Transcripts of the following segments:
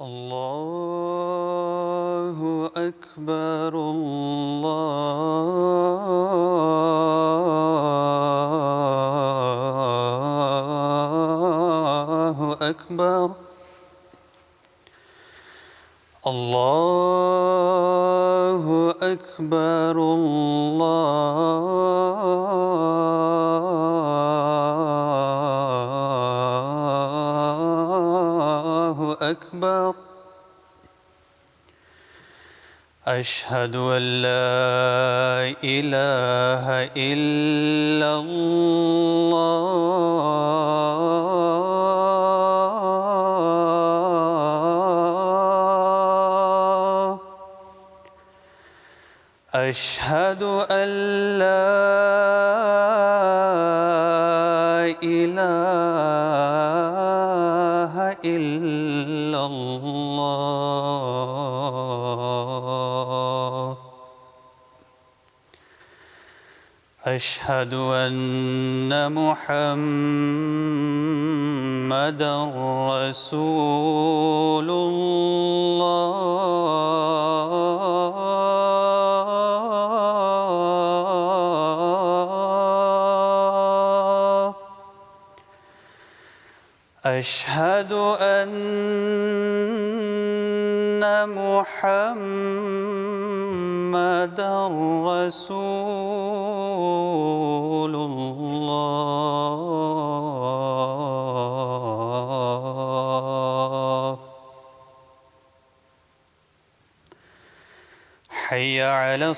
الله أكبر الله أكبر الله أكبر الله أكبر أشهد أن لا إله إلا الله أشهد أن لا إله إلا الله أشهد أن محمدًا رسول الله أشهد أن محمدًا رسول الله حي على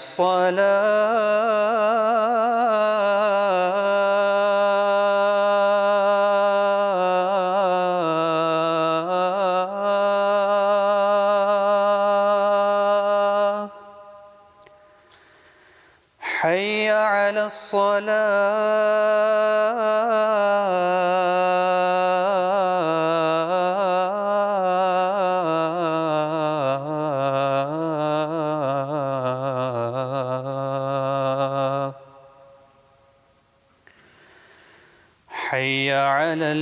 الصلاة حي على الصلاة حي على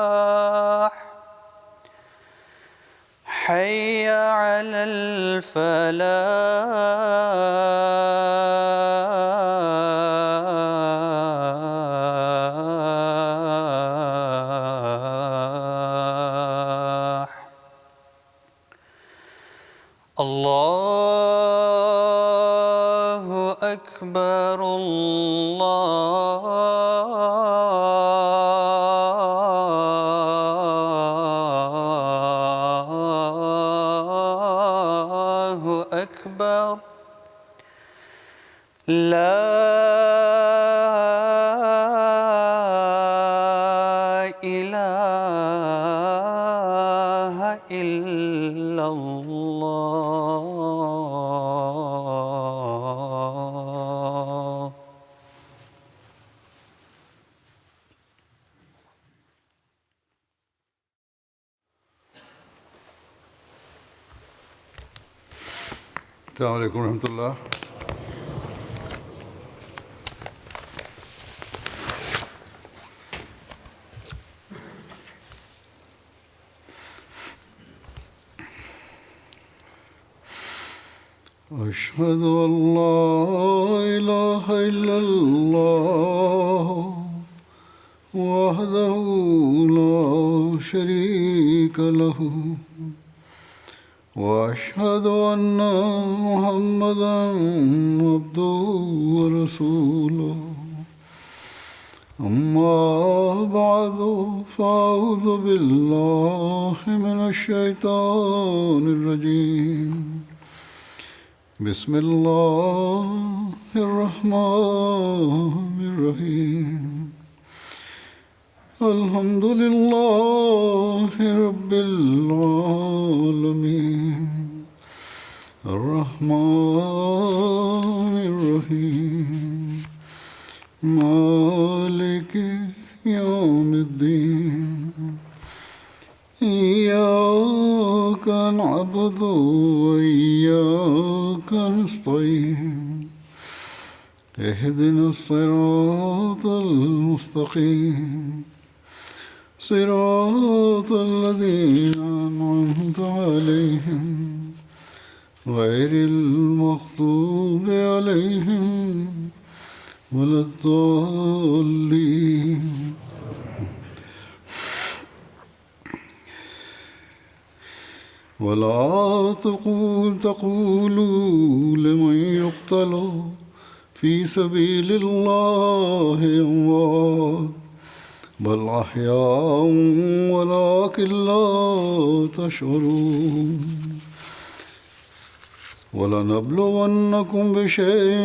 الفلاح حي على الفلاح الله أكبر الله أكبر لا إله إلا الله السلام عليكم ورحمة الله. أشهد أن لا إله إلا الله وحده لا شريك له وأشهد أن محمدًا عبده ورسوله أما بعد فأعوذ بالله من الشيطان الرجيم بسم الله الرحمن الرحيم الحمد لله رب العالمين الرحمن الرحيم مالك يوم الدين إياك إياك نعبد وإياك نستعين اهدنا الصراط المستقيم صراط الذين أنعمت عليهم غير المغضوب عليهم ولا الضالين ولا تقولوا لمن يقتل في سبيل الله أموات بل أحياء ولكن لا تشعرون ولنبلونكم بشيء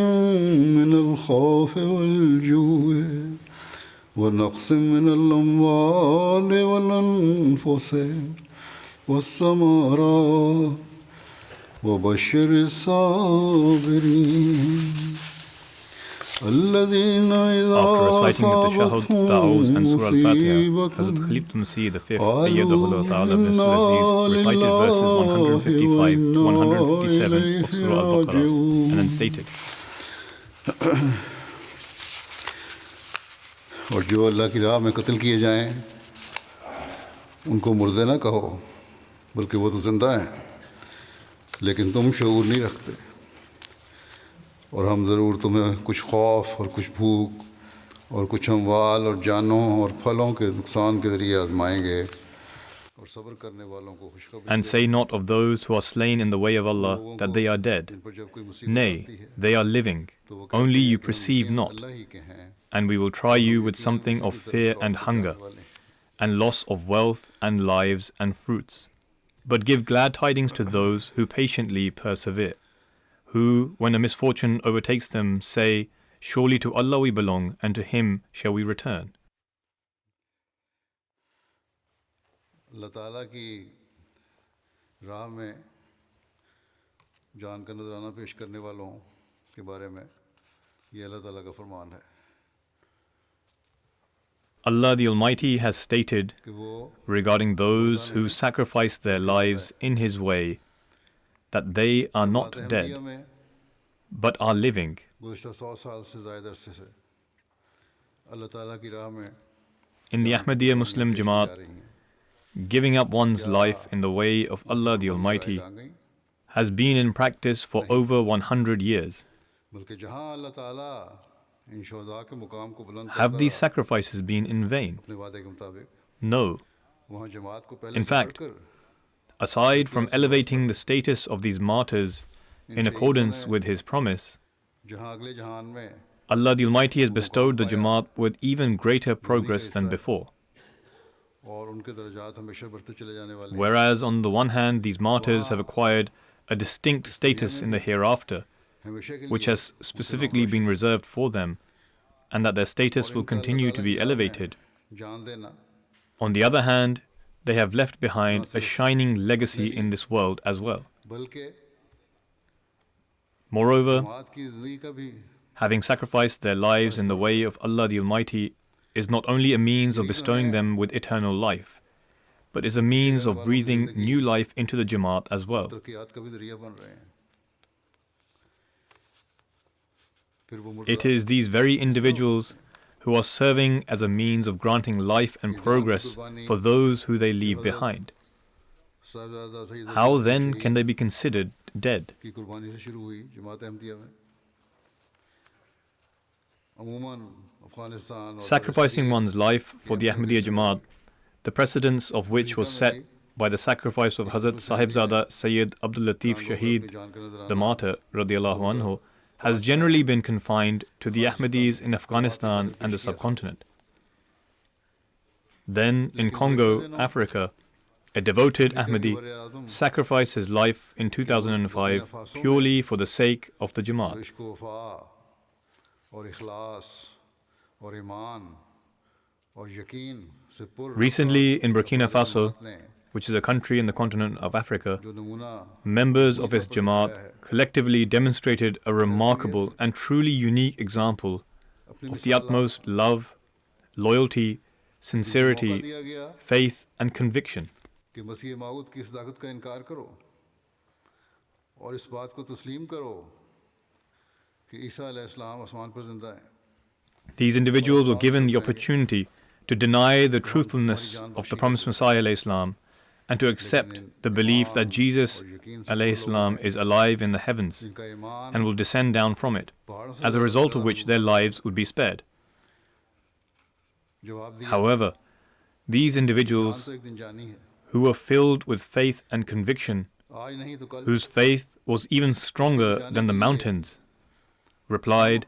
من الخوف والجوع ونقص من الأموال والأنفس والثمرات وبشر الصابرين الذين إذا أصابتهم مصيبة قالوا إنا لله وإنا إليه راجعون. and then stated, और जो अल्लाह की राह में कत्ल किए जाएं उनको मुर्दे ना कहो बल्कि वो तो जिंदा हैं लेकिन तुम शऊर नहीं रखते और हम ज़रूर तुम्हें कुछ खौफ और कुछ भूख और कुछ अमवाल और जानों और फलों के नुकसान के ज़रिए आजमाएंगे और सब्र करने वालों को खुशखबरी and say not of those who are slain in the way of Allah that they are dead. Nay, they are living, only you perceive not. And we will try you with something of fear and hunger, and loss of wealth and lives and fruits. But give glad tidings to those who patiently persevere, who, when a misfortune overtakes them, say, surely to Allah we belong, and to Him shall we return. अल्लाह ताला की राह में जान का नजराना पेश करने वालों के बारे में ये अल्लाह ताला का फरमान है Allah the Almighty has stated regarding those who sacrifice their lives in His way that they are not dead but are living. In the Ahmadiyya Muslim Jamaat, giving up one's life in the way of Allah the Almighty has been in practice for over 100 years. Have these sacrifices been in vain? No. In fact, aside from elevating the status of these martyrs in accordance with His promise, Allah the Almighty has bestowed the Jamaat with even greater progress than before. Whereas on the one hand, these martyrs have acquired a distinct status in the hereafter, which has specifically been reserved for them, and that their status will continue to be elevated. On the other hand, they have left behind a shining legacy in this world as well. Moreover, having sacrificed their lives in the way of Allah the Almighty is not only a means of bestowing them with eternal life, but is a means of breathing new life into the Jamaat as well. It is these very individuals who are serving as a means of granting life and progress for those who they leave behind. How then can they be considered dead? Sacrificing one's life for the Ahmadiyya Jamaat, the precedence of which was set by the sacrifice of Hazrat Sahibzada Sayyid Abdul Latif Shaheed, the martyr, radiallahu anhu, has generally been confined to the Ahmadis in Afghanistan and the subcontinent. Then, in Congo, Africa, a devoted Ahmadi sacrificed his life in 2005 purely for the sake of the Jamaat. Recently, in Burkina Faso, which is a country in the continent of Africa, members of its Jamaat collectively demonstrated a remarkable and truly unique example of the utmost love, loyalty, sincerity, faith and conviction. कि मसीह माऊद की सदाकत का इनकार करो और इस बात को तस्लीम करो कि ईसा अलैहिस्सलाम आसमान पर जिंदा है. These individuals were given the opportunity to deny the truthfulness of the promised Messiah alayhi salam, and to accept the belief that Jesus alayhi salam is alive in the heavens and will descend down from it, as a result of which their lives would be spared. However, these individuals who were filled with faith and conviction, whose faith was even stronger than the mountains, replied,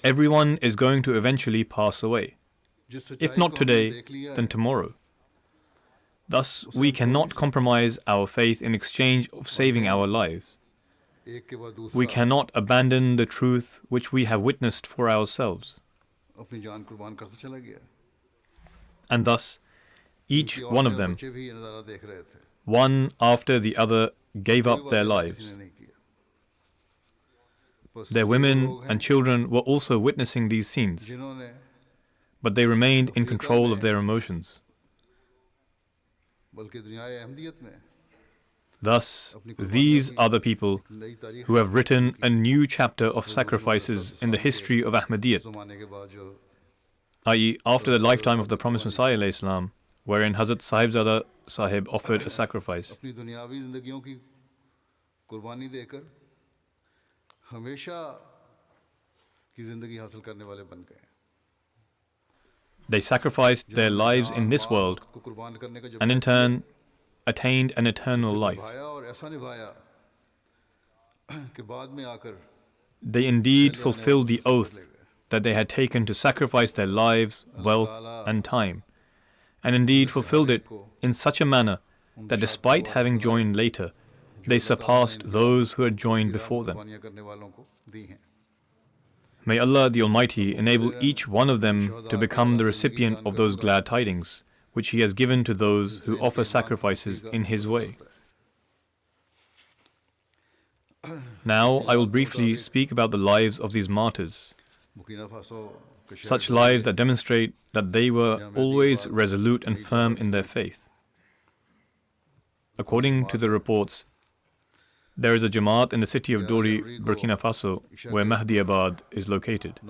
"Everyone is going to eventually pass away. If not today, then tomorrow. Thus, we cannot compromise our faith in exchange of saving our lives. We cannot abandon the truth which we have witnessed for ourselves." And thus, each one of them, one after the other, gave up their lives. Their women and children were also witnessing these scenes, but they remained in control of their emotions. Thus, these are the people who have written a new chapter of sacrifices in the history of Ahmadiyyat, i.e., after the lifetime of the promised Messiah alayhi salam, wherein Hazrat Sahibzada Sahib offered a sacrifice. They sacrificed their lives in this world and in turn attained an eternal life. They indeed fulfilled the oath that they had taken to sacrifice their lives, wealth, and time, and indeed fulfilled it in such a manner that despite having joined later, they surpassed those who had joined before them. May Allah the Almighty enable each one of them to become the recipient of those glad tidings which He has given to those who offer sacrifices in His way. Now I will briefly speak about the lives of these martyrs, such lives that demonstrate that they were always resolute and firm in their faith. According to the reports, there is a Jamaat in the city of Dori, Burkina Faso, where Ahmadiyya is located.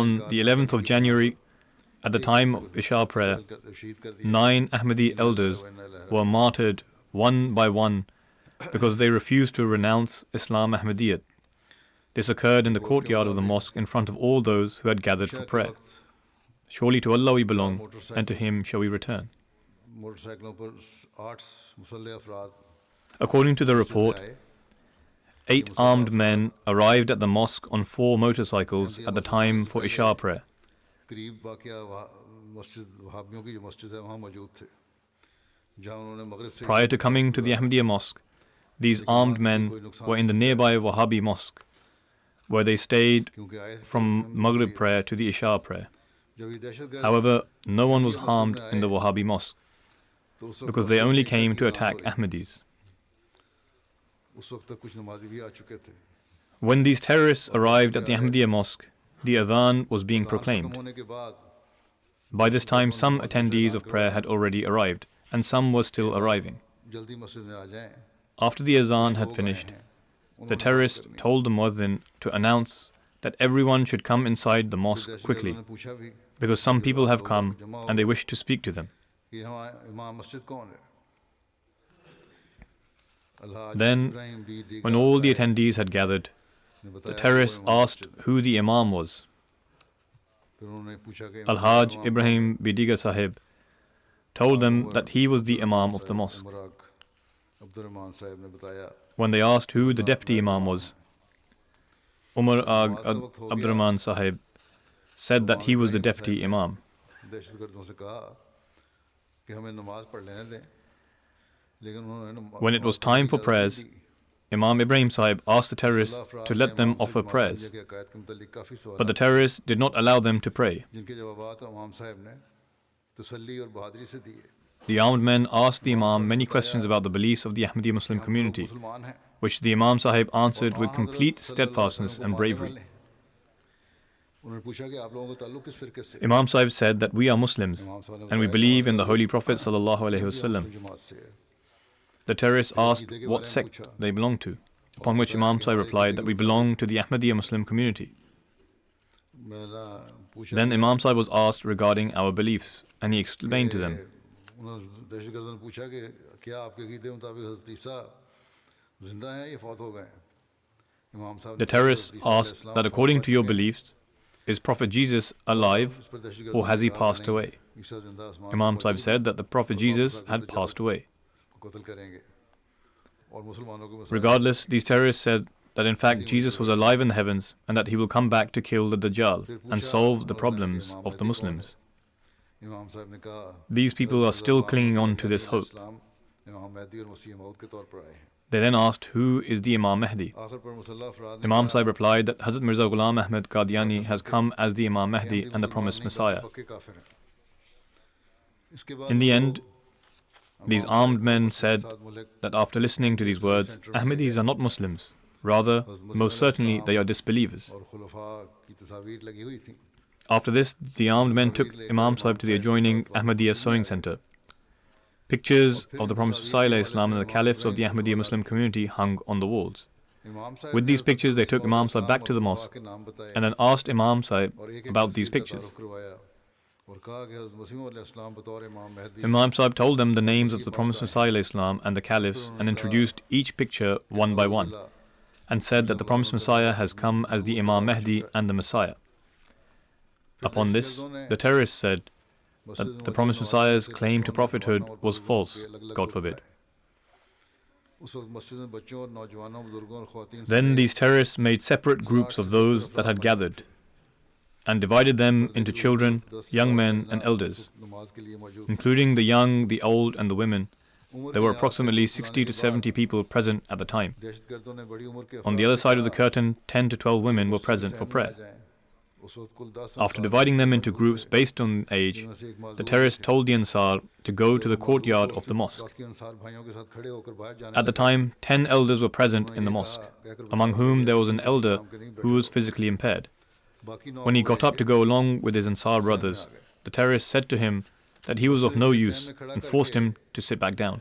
On the 11th of January, at the time of Isha prayer, 9 Ahmadi elders were martyred one by one because they refused to renounce Islam Ahmadiyyat. This occurred in the courtyard of the mosque in front of all those who had gathered for prayer. Surely to Allah we belong, and to Him shall we return. According to the report, 8 armed men arrived at the mosque on 4 motorcycles at the time for Isha prayer. Prior to coming to the Ahmadiyya mosque, these armed men were in the nearby Wahhabi mosque, where they stayed from Maghrib prayer to the Isha prayer. However, no one was harmed in the Wahhabi mosque, because they only came to attack Ahmadis. When these terrorists arrived at the Ahmadiyya mosque, the adhan was being proclaimed. By this time, some attendees of prayer had already arrived, and some were still arriving. After the adhan had finished, the terrorists told the muezzin to announce that everyone should come inside the mosque quickly, because some people have come and they wish to speak to them. Then, when all the attendees had gathered, the terrorists asked who the Imam was. Al-Haj Ibrahim Bidiga Sahib told them that he was the Imam of the mosque. When they asked who the deputy Imam was, Umar Ag Abdurrahman Sahib said that he was the deputy Imam. When it was time for prayers, Imam Ibrahim Sahib asked the terrorists to let them offer prayers, but the terrorists did not allow them to pray. The armed men asked the Imam many questions about the beliefs of the Ahmadiyya Muslim community, which the Imam Sahib answered with complete steadfastness and bravery. Imam Sahib said that we are Muslims and we believe in the Holy Prophet ﷺ. The terrorists asked what sect they belonged to, upon which Imam Sahib replied that we belong to the Ahmadiyya Muslim community. Then Imam Sahib was asked regarding our beliefs, and he explained to them. The terrorists asked that according to your beliefs, is Prophet Jesus alive or has he passed away? Imam Sahib said that the Prophet Jesus had passed away. Regardless, these terrorists said that in fact Jesus was alive in the heavens and that he will come back to kill the Dajjal and solve the problems of the Muslims. These people are still clinging on to this hope. They then asked, who is the Imam Mahdi? Imam Sahib replied that Hazrat Mirza Ghulam Ahmad Qadiani has come as the Imam Mahdi and the promised Messiah. In the end, these armed men said that after listening to these words, Ahmadis are not Muslims. Rather, most certainly they are disbelievers. After this, the armed men took Imam Sahib to the adjoining Ahmadiyya sewing center. Pictures of the Promised Messiah Islam and the Caliphs of the Ahmadiyya Muslim community hung on the walls. With these pictures, they took Imam Sahib back to the mosque and then asked Imam Sahib about these pictures. Imam Sahib told them the names of the Promised Messiah Islam and the Caliphs and introduced each picture one by one and said that the Promised Messiah has come as the Imam Mahdi and the Messiah. Upon this, the terrorists said that the Promised Messiah's claim to prophethood was false, God forbid. Then these terrorists made separate groups of those that had gathered and divided them into children, young men and elders, including the young, the old and the women. There were approximately 60 to 70 people present at the time. On the other side of the curtain, 10 to 12 women were present for prayer. After dividing them into groups based on age, the terrorists told the Ansar to go to the courtyard of the mosque. At the time, 10 elders were present in the mosque, among whom there was an elder who was physically impaired. When he got up to go along with his Ansar brothers, the terrorists said to him that he was of no use and forced him to sit back down.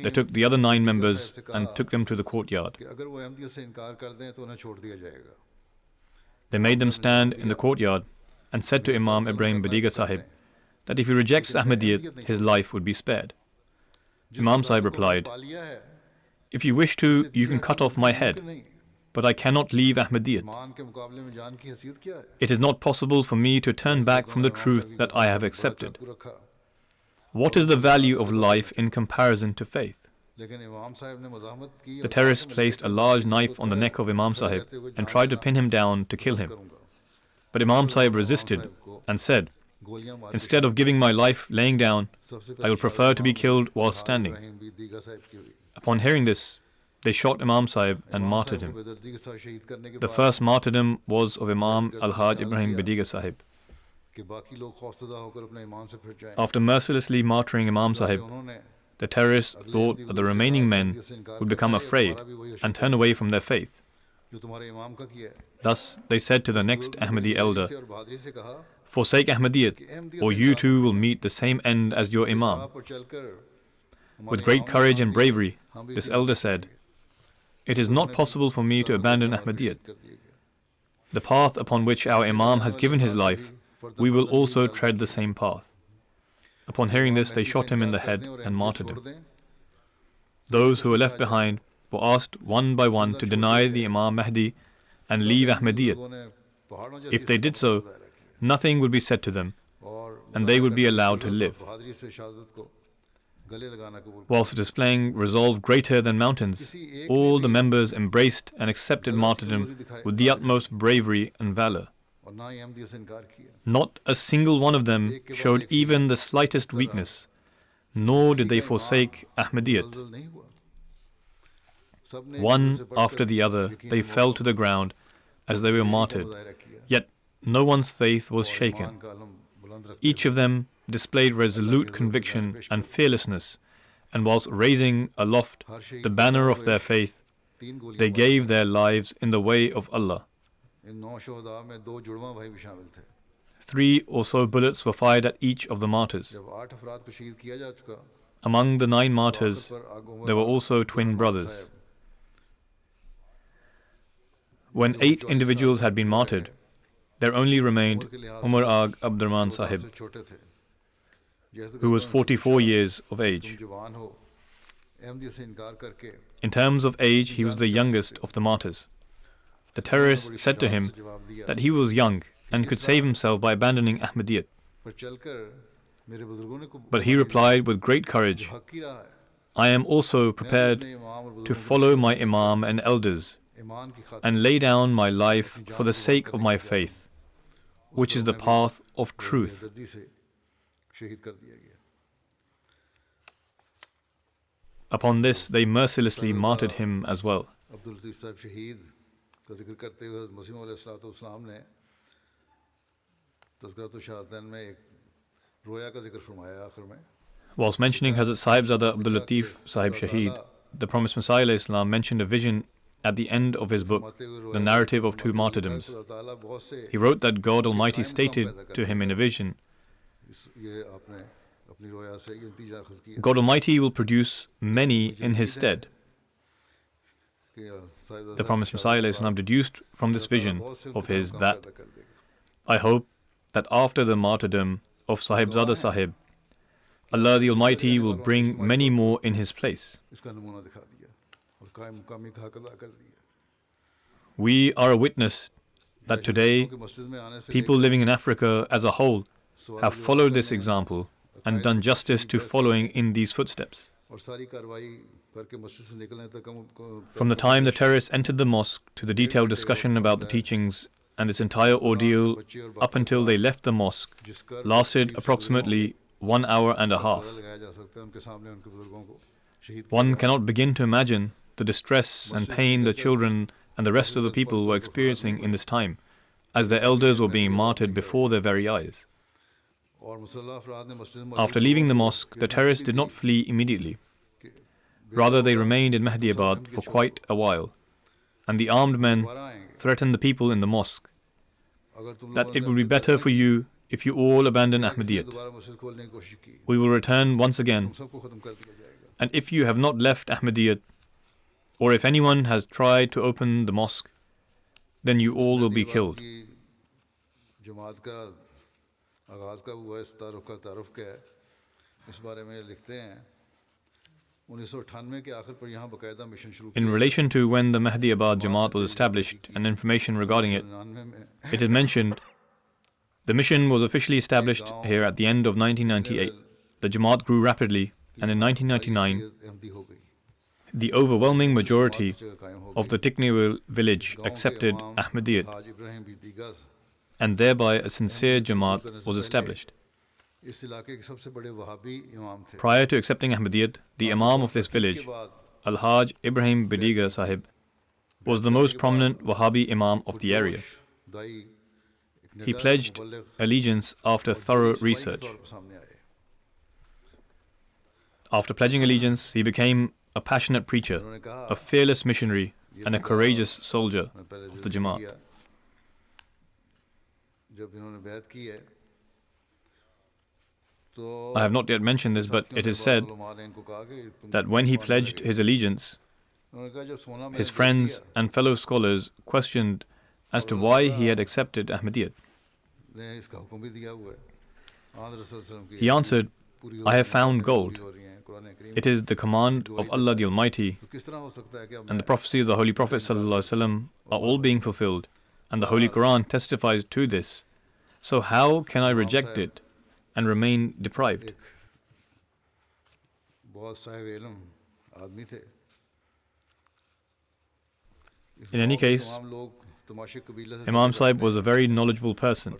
They took the other 9 members and took them to the courtyard. They made them stand in the courtyard and said to Imam Ibrahim Badiga Sahib that if he rejects Ahmadiyyat, his life would be spared. Imam Sahib replied, if you wish to, you can cut off my head, but I cannot leave Ahmadiyyat. It is not possible for me to turn back from the truth that I have accepted. What is the value of life in comparison to faith? The terrorists placed a large knife on the neck of Imam Sahib and tried to pin him down to kill him. But Imam Sahib resisted and said, instead of giving my life laying down, I would prefer to be killed while standing. Upon hearing this, they shot Imam Sahib and martyred him. The first martyrdom was of Imam Al-Haj Ibrahim Badiga Sahib. After mercilessly martyring Imam Sahib, the terrorists thought that the remaining men would become afraid and turn away from their faith. Thus, they said to the next Ahmadi elder, forsake Ahmadiyyat, or you too will meet the same end as your Imam. With great courage and bravery, this elder said, it is not possible for me to abandon Ahmadiyyat. The path upon which our Imam has given his life, we will also tread the same path. Upon hearing this, they shot him in the head and martyred him. Those who were left behind were asked one by one to deny the Imam Mahdi and leave Ahmadiyyat. If they did so, nothing would be said to them, and they would be allowed to live. Whilst displaying resolve greater than mountains, all the members embraced and accepted martyrdom with the utmost bravery and valor. Not a single one of them showed even the slightest weakness, nor did they forsake Ahmadiyyat. One after the other, they fell to the ground as they were martyred, yet no one's faith was shaken. Each of them displayed resolute conviction and fearlessness, and whilst raising aloft the banner of their faith, They gave their lives in the way of Allah. 3 or so bullets were fired at each of the martyrs. Among the 9 martyrs, there were also twin brothers. When 8 individuals had been martyred, there only remained Mubarak Abdurrahman Sahib, who was 44 years of age. In terms of age, he was the youngest of the martyrs. The terrorists said to him that he was young and could save himself by abandoning Ahmadiyya. But he replied with great courage, "I am also prepared to follow my Imam and elders and lay down my life for the sake of my faith, which is the path of truth." Upon this, they mercilessly martyred him as well. Whilst mentioning Hazrat Sahibzada Abdul Latif Sahib Shaheed, the Promised Messiah alayhi salam mentioned a vision at the end of his book, The Narrative of Two Martyrdoms. He wrote that God Almighty stated to him in a vision, God Almighty will produce many in his stead. The Promised Messiah alayhi salam deduced from this vision of his that, I hope that after the martyrdom of Sahibzada Sahib, Allah the Almighty will bring many more in his place. We are a witness that today people living in Africa as a whole have followed this example and done justice to following in these footsteps. From the time the terrorists entered the mosque to the detailed discussion about the teachings and this entire ordeal up until they left the mosque lasted approximately 1 hour and a half. One cannot begin to imagine the distress and pain the children and the rest of the people were experiencing in this time, as their elders were being martyred before their very eyes. After leaving the mosque, the terrorists did not flee immediately. Rather, they remained in Mahdiabad for quite a while, and the armed men threatened the people in the mosque that it would be better for you if you all abandon Ahmadiyyat. We will return once again, and if you have not left Ahmadiyyat, or if anyone has tried to open the mosque, then you all will be killed. In relation to when the Mahdiabad Jamaat was established and information regarding it, it is mentioned the mission was officially established here at the end of 1998. The Jamaat grew rapidly, and in 1999, the overwhelming majority of the Tikniwil village accepted Ahmadiyyat, and thereby a sincere Jamaat was established. Prior to accepting Ahmadiyyat, the Imam of this village, Al-Haj Ibrahim Bidiga Sahib, was the most prominent Wahhabi Imam of the area. He pledged allegiance after thorough research. After pledging allegiance, he became a passionate preacher, a fearless missionary, and a courageous soldier of the Jamaat. I have not yet mentioned this, but it is said that when he pledged his allegiance, his friends and fellow scholars questioned as to why he had accepted Ahmadiyyat. He answered, I have found gold. It is the command of Allah the Almighty, and the prophecy of the Holy Prophet ﷺ are all being fulfilled, and the Holy Quran testifies to this. So how can I reject it and remain deprived? In any case, Imam Sahib was a very knowledgeable person.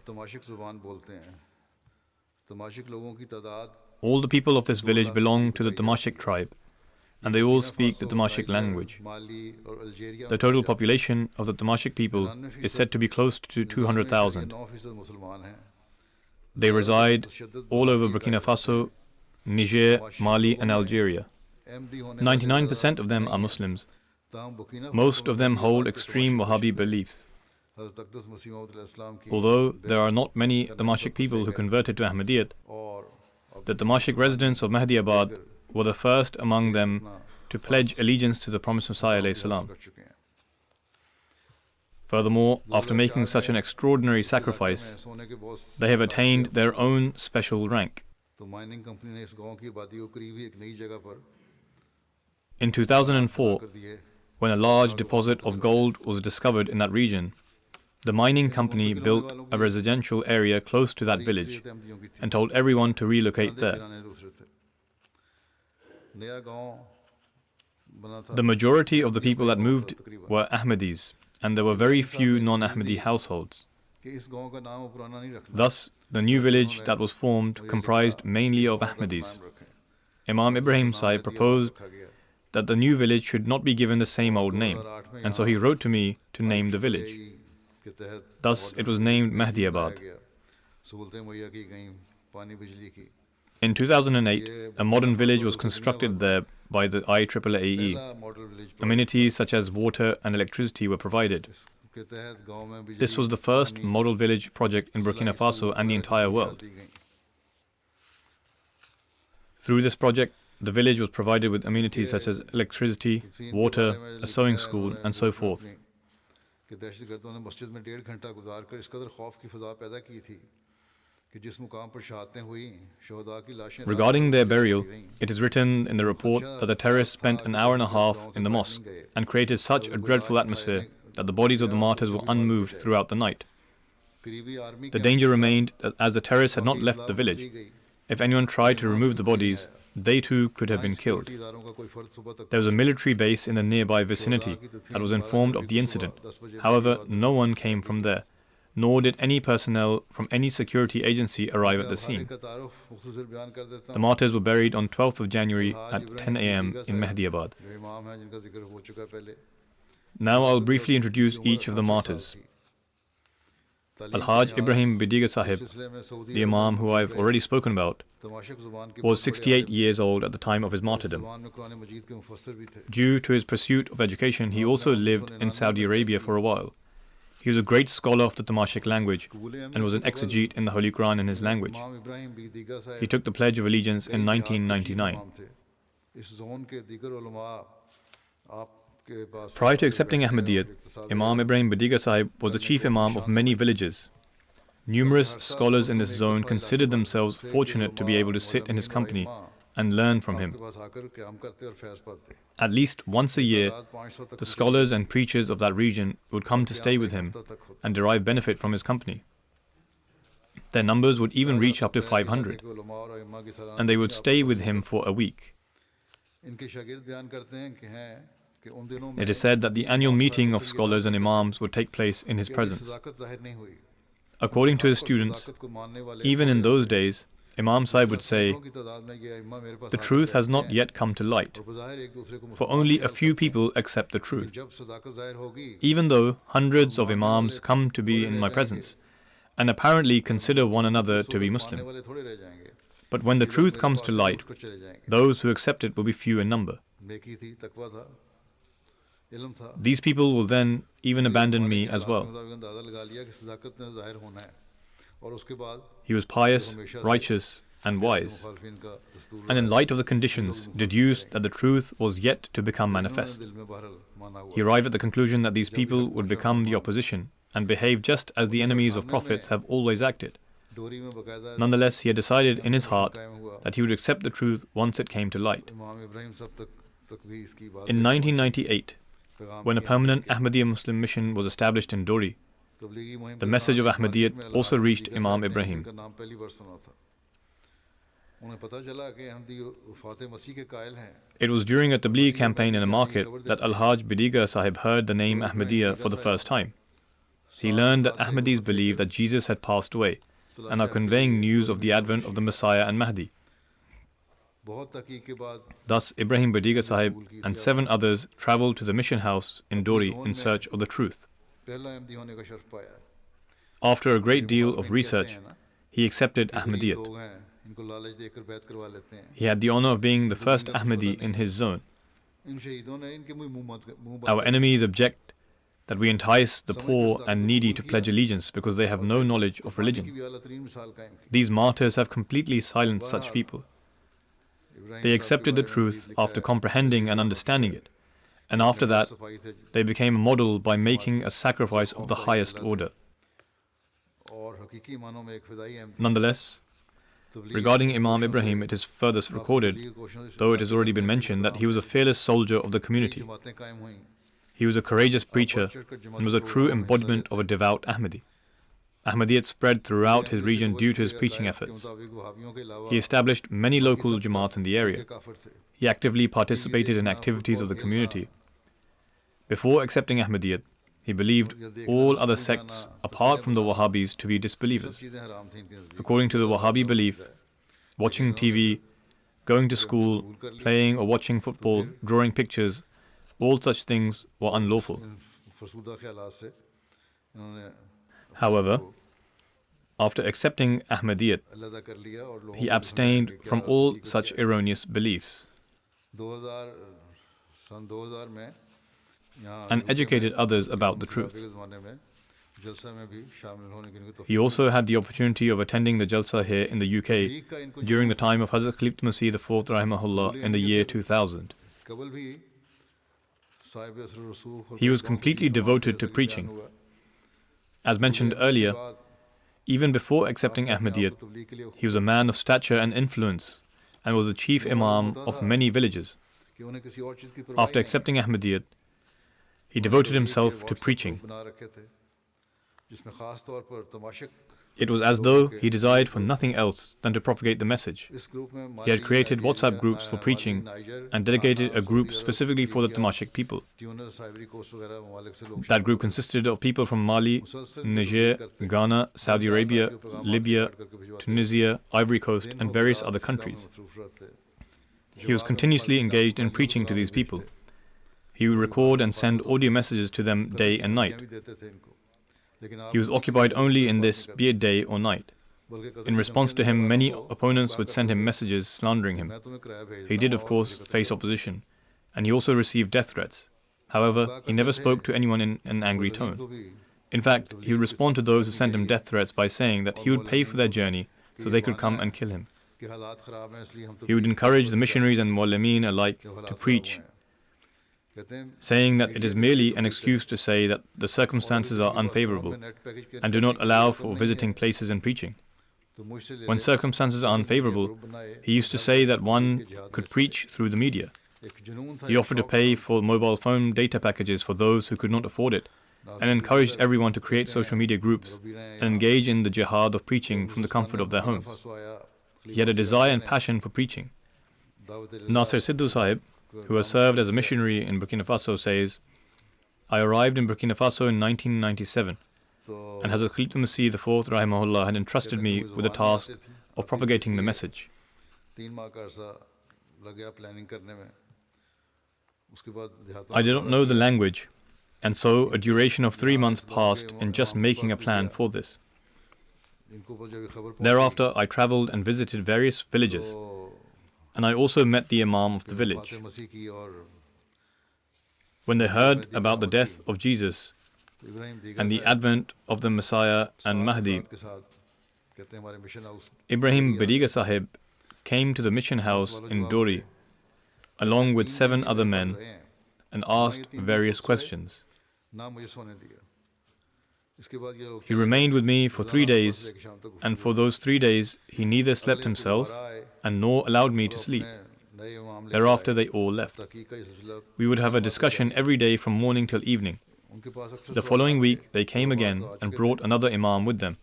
All the people of this village belong to the Tamashik tribe, and they all speak the Tamashik language. The total population of the Tamashik people is said to be close to 200,000. They reside all over Burkina Faso, Niger, Mali, and Algeria. 99% of them are Muslims, Most of them hold extreme Wahhabi beliefs. Although there are not many Damashq people who converted to Ahmadiyyat, the Damashq residents of Mahdiabad were the first among them to pledge allegiance to the promised Messiah alayhi salam. Furthermore, after making such an extraordinary sacrifice, they have attained their own special rank. In 2004, when a large deposit of gold was discovered in that region, the mining company built a residential area close to that village and told everyone to relocate there. The majority of the people that moved were Ahmadis, and there were very few non-Ahmadi households. Thus, the new village that was formed comprised mainly of Ahmadis. Imam Ibrahim Sahib proposed that the new village should not be given the same old name, and so he wrote to me to name the village. Thus, it was named Mahdiabad. In 2008, a modern village was constructed there by the IAAAE. Amenities such as water and electricity were provided. This was the first model village project in Burkina Faso and the entire world. Through this project, the village was provided with amenities such as electricity, water, a sewing school, and so forth. Regarding their burial, it is written in the report that the terrorists spent an hour and a half in the mosque and created such a dreadful atmosphere that the bodies of the martyrs were unmoved throughout the night. The danger remained that as the terrorists had not left the village, if anyone tried to remove the bodies, they too could have been killed. There was a military base in the nearby vicinity that was informed of the incident. However, no one came from there, nor did any personnel from any security agency arrive at the scene. The martyrs were buried on 12th of January at 10 a.m. in Mahdiabad. Now I'll briefly introduce each of the martyrs. Al-Haj Ibrahim Bidiga Sahib, the Imam who I've already spoken about, was 68 years old at the time of his martyrdom. Due to his pursuit of education, he also lived in Saudi Arabia for a while. He was a great scholar of the Damashq language and was an exegete in the Holy Quran in his language. He took the Pledge of Allegiance in 1999. Prior to accepting Ahmadiyyat, Imam Ibrahim Bidiga Sahib was the chief Imam of many villages. Numerous scholars in this zone considered themselves fortunate to be able to sit in his company and learn from him. At least once a year, the scholars and preachers of that region would come to stay with him and derive benefit from his company. Their numbers would even reach up to 500, and they would stay with him for a week. It is said that the annual meeting of scholars and imams would take place in his presence. According to his students, even in those days, Imam Sahib would say, "The truth has not yet come to light, for only a few people accept the truth. Even though hundreds of Imams come to be in my presence and apparently consider one another to be Muslim, but when the truth comes to light, those who accept it will be few in number. These people will then even abandon me as well." He was pious, righteous, and wise, and in light of the conditions, deduced that the truth was yet to become manifest. He arrived at the conclusion that these people would become the opposition and behave just as the enemies of prophets have always acted. Nonetheless, he had decided in his heart that he would accept the truth once it came to light. In 1998, when a permanent Ahmadiyya Muslim mission was established in Dori, the message of Ahmadiyyat also reached Imam Ibrahim. It was during a Tabligh campaign in a market that Al-Haj Bidiga Sahib heard the name Ahmadiyya for the first time. He learned that Ahmadis believe that Jesus had passed away and are conveying news of the advent of the Messiah and Mahdi. Thus, Ibrahim Bidiga Sahib and 7 others travelled to the mission house in Dori in search of the truth. After a great deal of research, he accepted Ahmadiyyat. He had the honor of being the first Ahmadi in his zone. Our enemies object that we entice the poor and needy to pledge allegiance because they have no knowledge of religion. These martyrs have completely silenced such people. They accepted the truth after comprehending and understanding it, and after that, they became a model by making a sacrifice of the highest order. Nonetheless, regarding Imam Ibrahim, it is further recorded, though it has already been mentioned, that he was a fearless soldier of the community. He was a courageous preacher and was a true embodiment of a devout Ahmadi. Ahmadiyyat spread throughout his region due to his preaching efforts. He established many local Jamaats in the area. He actively participated in activities of the community. Before accepting Ahmadiyyat, he believed all other sects apart from the Wahhabis to be disbelievers. According to the Wahhabi belief, watching TV, going to school, playing or watching football, drawing pictures, all such things were unlawful. However, after accepting Ahmadiyyat, he abstained from all such erroneous beliefs and educated others about the truth. He also had the opportunity of attending the Jalsa here in the UK during the time of Hazrat Khalifatul Masih IV Rahimahullah in the year 2000. He was completely devoted to preaching. As mentioned earlier, even before accepting Ahmadiyyat, he was a man of stature and influence and was the chief imam of many villages. After accepting Ahmadiyyat, he devoted himself to preaching. It was as though he desired for nothing else than to propagate the message. He had created WhatsApp groups for preaching and dedicated a group specifically for the Tamashik people. That group consisted of people from Mali, Niger, Ghana, Saudi Arabia, Libya, Tunisia, Ivory Coast, and various other countries. He was continuously engaged in preaching to these people. He would record and send audio messages to them day and night. He was occupied only in this, be it day or night. In response to him, many opponents would send him messages slandering him. He did, of course, face opposition, and he also received death threats. However, he never spoke to anyone in an angry tone. In fact, he would respond to those who sent him death threats by saying that he would pay for their journey so they could come and kill him. He would encourage the missionaries and muallimeen alike to preach, saying that it is merely an excuse to say that the circumstances are unfavorable and do not allow for visiting places and preaching. When circumstances are unfavorable, he used to say that one could preach through the media. He offered to pay for mobile phone data packages for those who could not afford it, and encouraged everyone to create social media groups and engage in the jihad of preaching from the comfort of their homes. He had a desire and passion for preaching. Nasir Sidhu Sahib, who has served as a missionary in Burkina Faso, says, I arrived in Burkina Faso in 1997, and Hazrat Khalifatul Masih IV Rahimahullah had entrusted me with the task of propagating the message. I did not know the language, and so a duration of 3 months passed in just making a plan for this. Thereafter, I travelled and visited various villages, and I also met the Imam of the village. When they heard about the death of Jesus and the advent of the Messiah and Mahdi, Ibrahim Badiga Sahib came to the mission house in Dori along with 7 other men and asked various questions. He remained with me for 3 days, and for those 3 days he neither slept himself and nor allowed me to sleep. Thereafter they all left. We would have a discussion every day from morning till evening. The following week they came again and brought another imam with them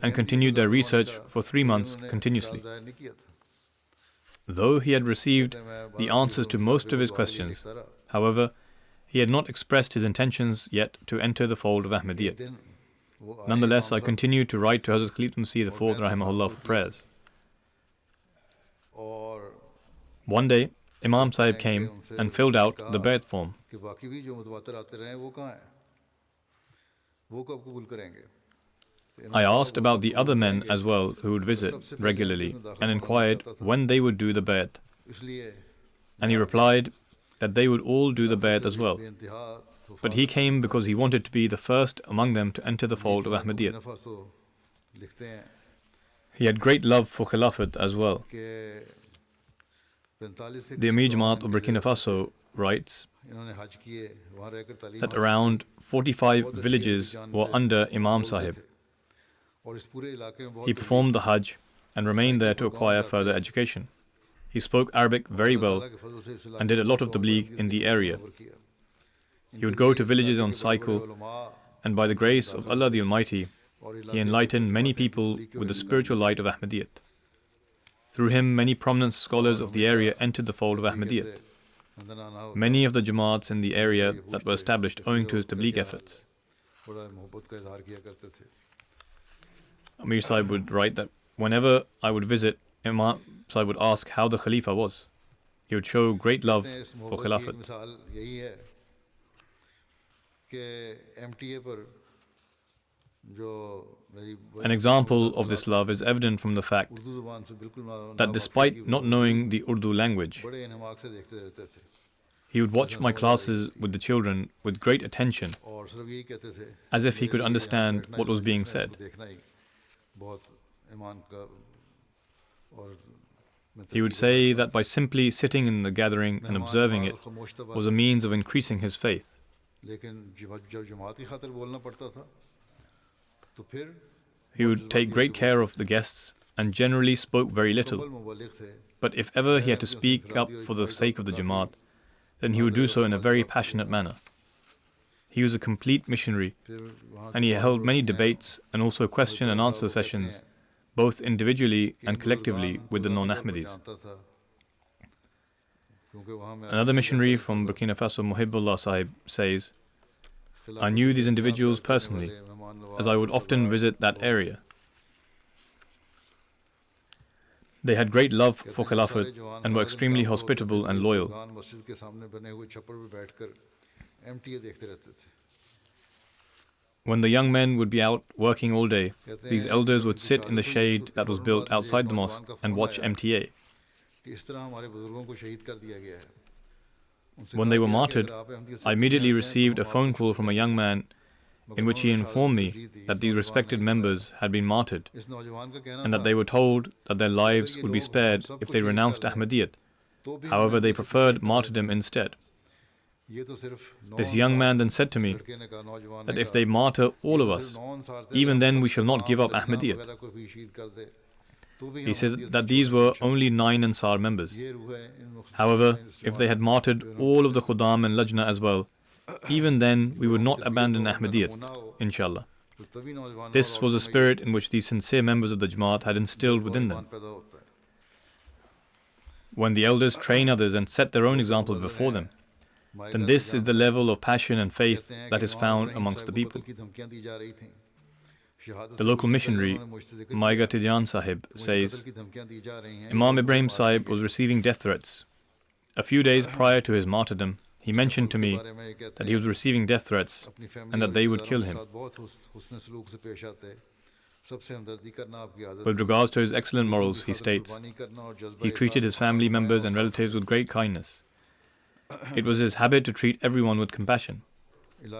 and continued their research for 3 months continuously. Though he had received the answers to most of his questions, however, he had not expressed his intentions yet to enter the fold of Ahmadiyyat. Nonetheless, I continued to write to Hazrat Khalifatul Masih IV Rahimahullah for prayers. One day, Imam Sahib came and filled out the bayat form. I asked about the other men as well who would visit regularly and inquired when they would do the bayat. And he replied, that they would all do the bayat as well. But he came because he wanted to be the first among them to enter the fold of Ahmadiyyat. He had great love for Khilafat as well. The Amir Jamaat of Burkina Faso writes that around 45 villages were under Imam Sahib. He performed the Hajj and remained there to acquire further education. He spoke Arabic very well and did a lot of tabligh in the area. He would go to villages on cycle, and by the grace of Allah the Almighty, he enlightened many people with the spiritual light of Ahmadiyyat. Through him, many prominent scholars of the area entered the fold of Ahmadiyyat. Many of the Jamaats in the area that were established owing to his tabligh efforts. Amir Sahib would write that whenever I would visit, Imam Sahib would ask how the Khalifa was. He would show great love for Khilafat. An example of this love is evident from the fact that despite not knowing the Urdu language, he would watch my classes with the children with great attention, as if he could understand what was being said. He would say that by simply sitting in the gathering and observing it was a means of increasing his faith. He would take great care of the guests and generally spoke very little. But if ever he had to speak up for the sake of the Jamaat, then he would do so in a very passionate manner. He was a complete missionary, and he held many debates and also question and answer sessions, both individually and collectively with the non-Ahmadis. Another missionary from Burkina Faso, Muhibbullah Sahib, says, I knew these individuals personally, as I would often visit that area. They had great love for Khilafat and were extremely hospitable and loyal. When the young men would be out working all day, these elders would sit in the shade that was built outside the mosque and watch MTA. When they were martyred, I immediately received a phone call from a young man in which he informed me that these respected members had been martyred and that they were told that their lives would be spared if they renounced Ahmadiyyat. However, they preferred martyrdom instead. This young man then said to me that if they martyr all of us, even then we shall not give up Ahmadiyyat. He said that these were only 9 Ansar members. However, if they had martyred all of the Khudam and Lajna as well, even then we would not abandon Ahmadiyyat, inshallah. This was a spirit in which these sincere members of the Jamaat had instilled within them. When the elders train others and set their own example before them, then this is the level of passion and faith that is found amongst the people. The local missionary, Maiga Tidyan Sahib, says, Imam Ibrahim Sahib was receiving death threats. A few days prior to his martyrdom, he mentioned to me that he was receiving death threats and that they would kill him. With regards to his excellent morals, he states, he treated his family members and relatives with great kindness. It was his habit to treat everyone with compassion.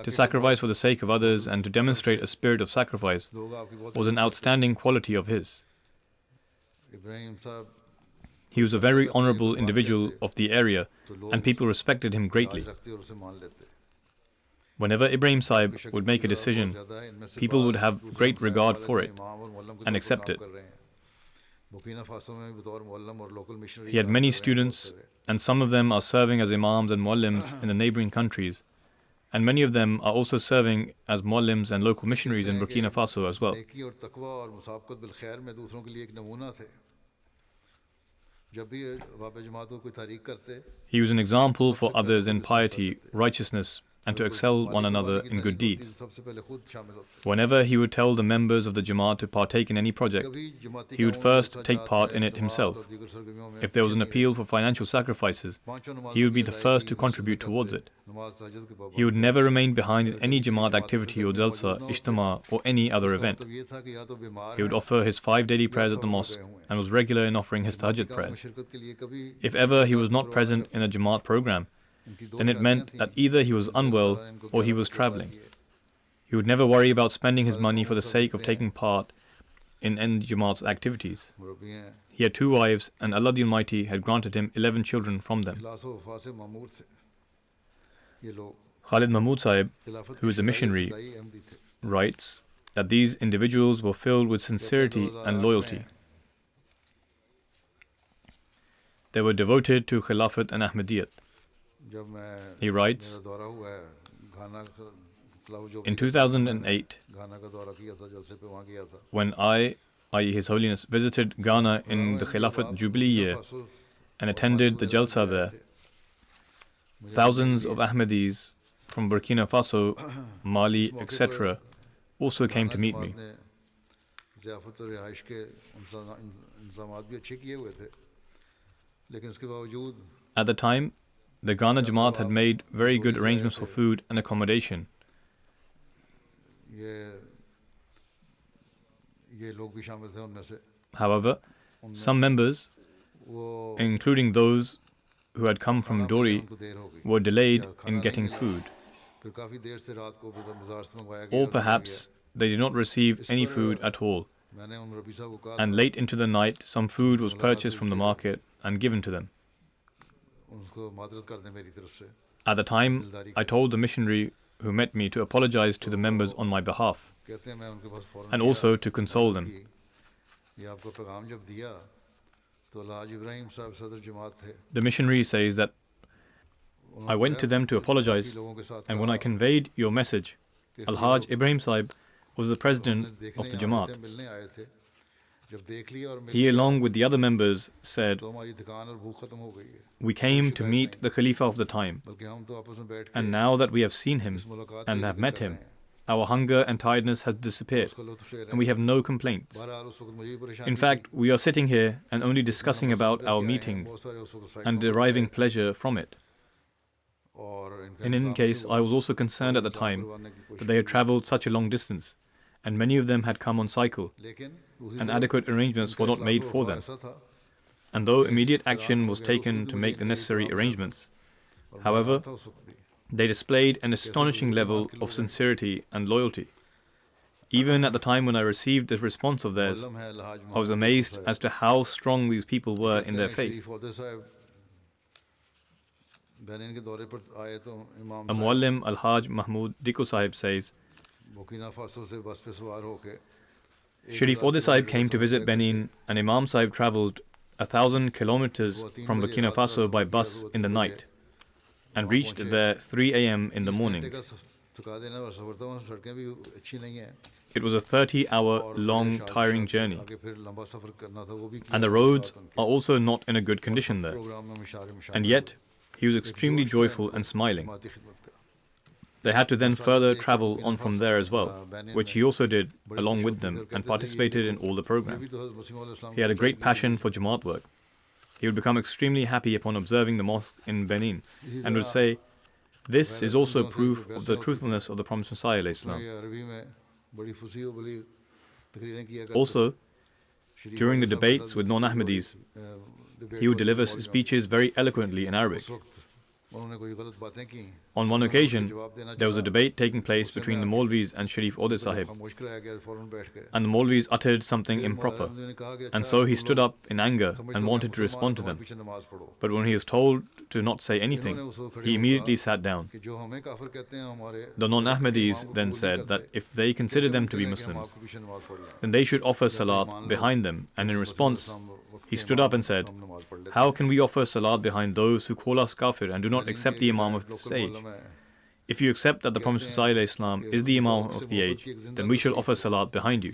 To sacrifice for the sake of others and to demonstrate a spirit of sacrifice was an outstanding quality of his. He was a very honorable individual of the area and people respected him greatly. Whenever Ibrahim Sahib would make a decision, people would have great regard for it and accept it. He had many students, and some of them are serving as imams and muallims in the neighboring countries, and many of them are also serving as muallims and local missionaries in Burkina Faso as well. He was an example for others in piety, righteousness, and to excel one another in good deeds. Whenever he would tell the members of the Jamaat to partake in any project, he would first take part in it himself. If there was an appeal for financial sacrifices, he would be the first to contribute towards it. He would never remain behind in any Jamaat activity or Jalsa, Ijtima or any other event. He would offer his 5 daily prayers at the mosque and was regular in offering his tahajjud prayers. If ever he was not present in a Jamaat program, then it meant that either he was unwell or he was traveling. He would never worry about spending his money for the sake of taking part in End Jamaat's activities. He had 2 wives, and Allah the Almighty had granted him 11 children from them. Khalid Mahmud Sahib, who is a missionary, writes that these individuals were filled with sincerity and loyalty. They were devoted to Khilafat and Ahmadiyyat. He writes, in 2008, when I, i.e. His Holiness, visited Ghana in the Khilafat Jubilee year and attended the Jalsa there, thousands of Ahmadis from Burkina Faso, Mali, etc. also came to meet me. At the time, the Ghana Jamaat had made very good arrangements for food and accommodation. However, some members, including those who had come from Dori, were delayed in getting food. Or perhaps they did not receive any food at all, and late into the night some food was purchased from the market and given to them. At the time, I told the missionary who met me to apologize to the members on my behalf, and also to console them. The missionary says that I went to them to apologize, and when I conveyed your message, Al-Haj Ibrahim Sahib was the president of the Jamaat. He, along with the other members, said, "We came to meet the Khalifa of the time, and now that we have seen him and have met him, our hunger and tiredness has disappeared, and we have no complaints. In fact, we are sitting here and only discussing about our meeting and deriving pleasure from it." In any case, I was also concerned at the time that they had travelled such a long distance, and many of them had come on cycle, and adequate arrangements were not made for them. And though immediate action was taken to make the necessary arrangements, however, they displayed an astonishing level of sincerity and loyalty. Even at the time when I received the response of theirs, I was amazed as to how strong these people were in their faith. A Muallim, Al-Haj Mahmud Diko Sahib, says, Sharif Ode Sahib came to visit Benin, and Imam Sahib travelled 1,000 kilometers from Burkina Faso by bus in the night and reached there 3 a.m. in the morning. It was a 30-hour long, tiring journey, and the roads are also not in a good condition there. And yet, he was extremely joyful and smiling. They had to then further travel on from there as well, which he also did along with them and participated in all the programs. He had a great passion for Jamaat work. He would become extremely happy upon observing the mosque in Benin and would say, "This is also proof of the truthfulness of the Prophet Islam." Also, during the debates with non-Ahmadis, he would deliver speeches very eloquently in Arabic. On one occasion, there was a debate taking place between the Maulvis and Sharif Ode Sahib, and the Maulvis uttered something improper, and so he stood up in anger and wanted to respond to them. But when he was told to not say anything, he immediately sat down. The non-Ahmadis then said that if they consider them to be Muslims, then they should offer salat behind them, and in response, he stood up and said, "How can we offer salat behind those who call us kafir and do not accept the Imam of this age? If you accept that the Prophet Islam is the Imam of the age, then we shall offer salat behind you."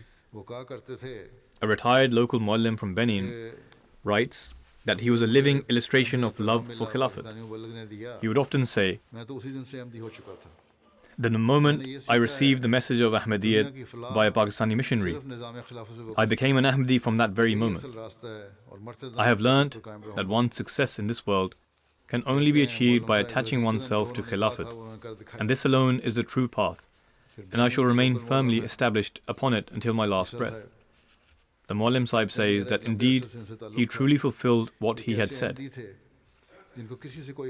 A retired local Muallim from Benin writes that he was a living illustration of love for Khilafat. He would often say, "The moment I received the message of Ahmadiyyat by a Pakistani missionary, I became an Ahmadi from that very moment. I have learnt that one's success in this world can only be achieved by attaching oneself to Khilafat, and this alone is the true path, and I shall remain firmly established upon it until my last breath." The Muallim Sahib says that indeed he truly fulfilled what he had said.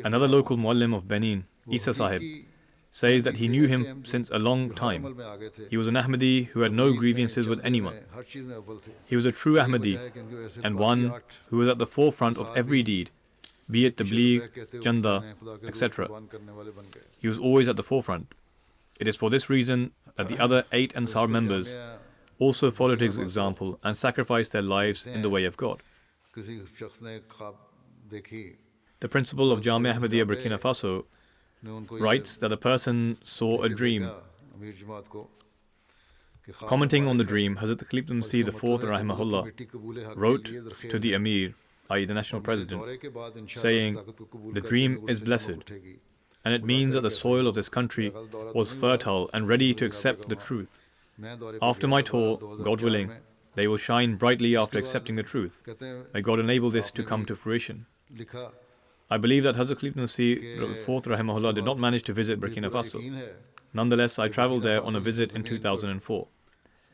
Another local Muallim of Benin, Isa Sahib, says that he knew him since a long time. He was an Ahmadi who had no grievances with anyone. He was a true Ahmadi and one who was at the forefront of every deed, be it tabligh, chanda, etc. He was always at the forefront. It is for this reason that the other 8 Ansar members also followed his example and sacrificed their lives in the way of God. The principal of Jamia Ahmadiyya Burkina Faso writes that a person saw a dream. Commenting on the dream, Hazrat Khalifa Masih IV Rahimahullah wrote to the Amir, i.e. the national president, saying, "The dream is blessed, and it means that the soil of this country was fertile and ready to accept the truth. After my tour, God willing, they will shine brightly after accepting the truth. May God enable this to come to fruition." I believe that Hazrat Khalifa Masih IV Rahimahullah did not manage to visit Burkina Faso. Nonetheless, I travelled there on a visit in 2004.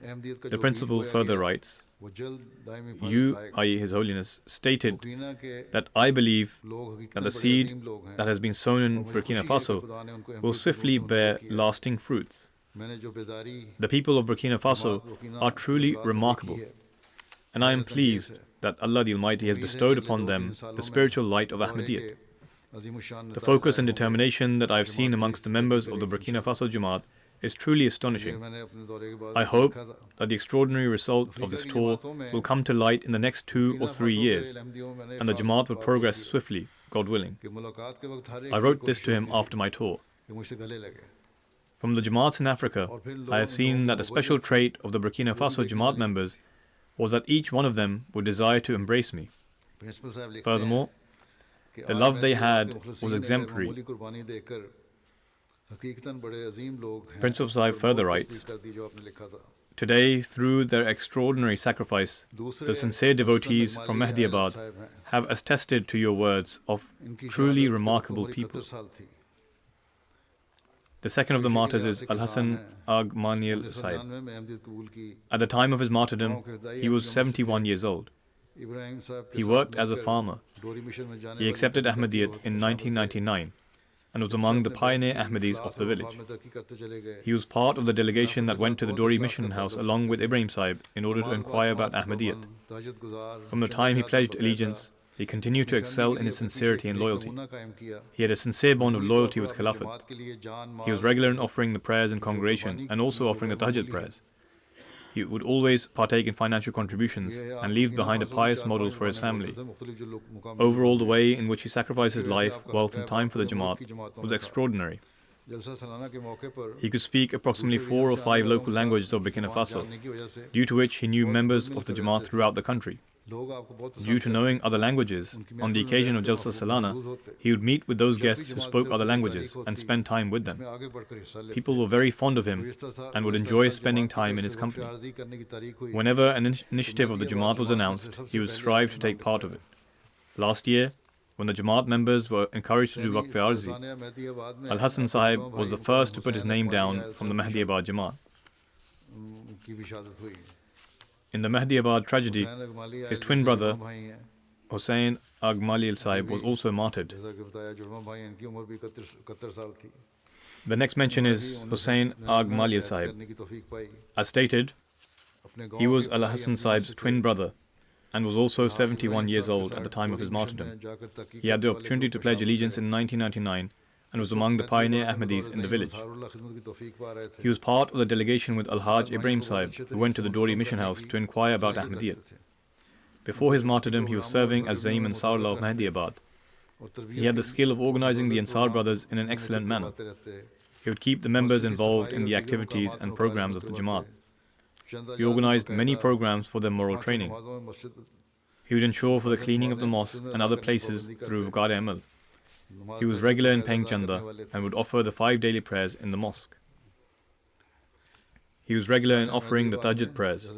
The principal further writes, "You, i.e. His Holiness, stated that I believe that the seed that has been sown in Burkina Faso will swiftly bear lasting fruits. The people of Burkina Faso are truly remarkable, and I am pleased that Allah the Almighty has bestowed upon them the spiritual light of Ahmadiyya. The focus and determination that I have seen amongst the members of the Burkina Faso Jamaat is truly astonishing. I hope that the extraordinary result of this tour will come to light in the next 2 or 3 years, and the Jamaat will progress swiftly, God willing." I wrote this to him after my tour. From the Jamaats in Africa, I have seen that a special trait of the Burkina Faso Jamaat members was that each one of them would desire to embrace me. Furthermore, the love they had was exemplary. Principal Sahib further writes, "Today, through their extraordinary sacrifice, the sincere devotees from Ahmadiyya have attested to your words of truly remarkable people." The second of the martyrs is Al-Hassan Ag Maniel Sahib. At the time of his martyrdom, he was 71 years old. He worked as a farmer. He accepted Ahmadiyyat in 1999 and was among the pioneer Ahmadis of the village. He was part of the delegation that went to the Dori mission house along with Ibrahim Sahib in order to inquire about Ahmadiyyat. From the time he pledged allegiance, he continued to excel in his sincerity and loyalty. He had a sincere bond of loyalty with Khilafat. He was regular in offering the prayers in congregation and also offering the Tahajjud prayers. He would always partake in financial contributions and leave behind a pious model for his family. Overall, the way in which he sacrificed his life, wealth and time for the Jamaat was extraordinary. He could speak approximately 4 or 5 local languages of Burkina Faso, due to which he knew members of the Jamaat throughout the country. Due to knowing other languages, on the occasion of Jalsa Salana, he would meet with those guests who spoke other languages and spend time with them. People were very fond of him and would enjoy spending time in his company. Whenever an initiative of the Jamaat was announced, he would strive to take part of it. Last year, when the Jamaat members were encouraged to do Waqf-e-Arzi, Al-Hassan Sahib was the first to put his name down from the Mahdiabad Jamaat. In the Mahdiabad tragedy, his twin brother, Hussain Ag Maniel Sahib, was also martyred. The next mention is Hussain Ag Maniel Sahib. As stated, he was Al-Hassan Sahib's twin brother and was also 71 years old at the time of his martyrdom. He had the opportunity to pledge allegiance in 1999 and was among the pioneer Ahmadis in the village. He was part of the delegation with Al-Haj Ibrahim Sahib, who went to the Dori mission house to inquire about Ahmadiyyat. Before his martyrdom, he was serving as Zaim Ansarullah of Mahdiabad. He had the skill of organizing the Ansar brothers in an excellent manner. He would keep the members involved in the activities and programs of the Jamaat. He organized many programs for their moral training. He would ensure for the cleaning of the mosque and other places through Vagad Amal. He was regular in paying chanda and would offer the 5 daily prayers in the mosque. He was regular in offering the Tahajjud prayers.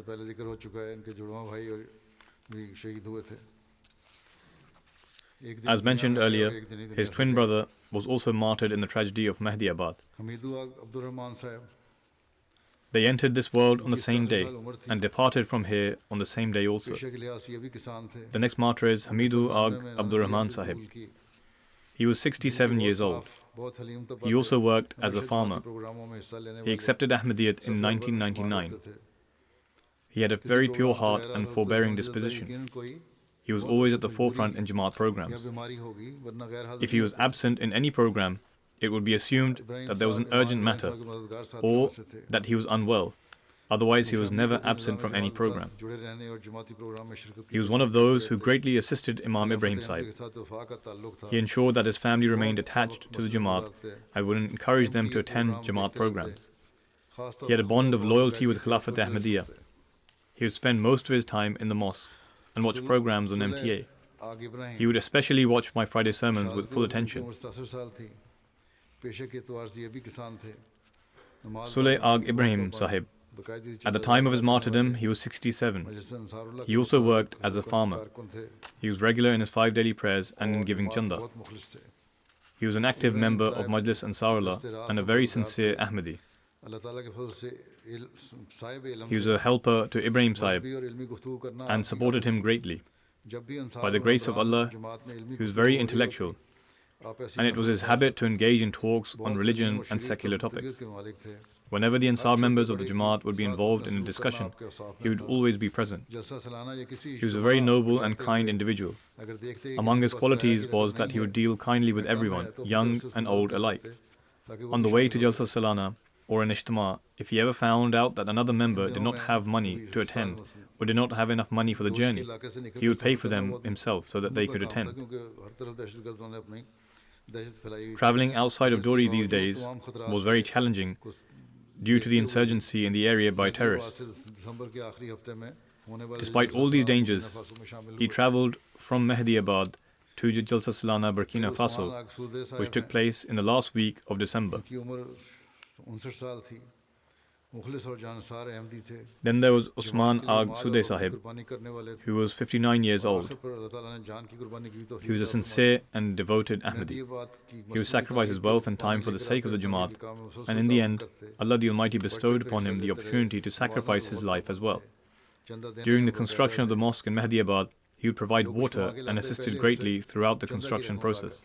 As mentioned earlier, his twin brother was also martyred in the tragedy of Mahdiabad. They entered this world on the same day and departed from here on the same day also. The next martyr is Hamidu Ag Abdurrahman Sahib. He was 67 years old. He also worked as a farmer. He accepted Ahmadiyyat in 1999. He had a very pure heart and forbearing disposition. He was always at the forefront in Jamaat programs. If he was absent in any program, it would be assumed that there was an urgent matter or that he was unwell. Otherwise, he was never absent from any program. He was one of those who greatly assisted Imam Ibrahim Sahib. He ensured that his family remained attached to the Jamaat and would encourage them to attend Jamaat programs. He had a bond of loyalty with Khilafat Ahmadiyya. He would spend most of his time in the mosque and watch programs on MTA. He would especially watch my Friday sermons with full attention. Suleh Agh Ibrahim Sahib. At the time of his martyrdom, he was 67. He also worked as a farmer. He was regular in his 5 daily prayers and in giving chanda. He was an active member of Majlis Ansarullah and a very sincere Ahmadi. He was a helper to Ibrahim Sahib and supported him greatly. By the grace of Allah, he was very intellectual, and it was his habit to engage in talks on religion and secular topics. Whenever the Ansar members of the Jamaat would be involved in a discussion, he would always be present. He was a very noble and kind individual. Among his qualities was that he would deal kindly with everyone, young and old alike. On the way to Jalsa Salana or an Ijtima, if he ever found out that another member did not have money to attend or did not have enough money for the journey, he would pay for them himself so that they could attend. Traveling outside of Dori these days was very challenging due to the insurgency in the area by terrorists. Despite all these dangers, he traveled from Ahmadiyya to Jalsa Salana, Burkina Faso, which took place in the last week of December. Then there was Usman Agh Sude Sahib, who was 59 years old. He was a sincere and devoted Ahmadi. He would sacrifice his wealth and time for the sake of the Jamaat, and in the end, Allah the Almighty bestowed upon him the opportunity to sacrifice his life as well. During the construction of the mosque in Ahmadiyya, he would provide water and assisted greatly throughout the construction process.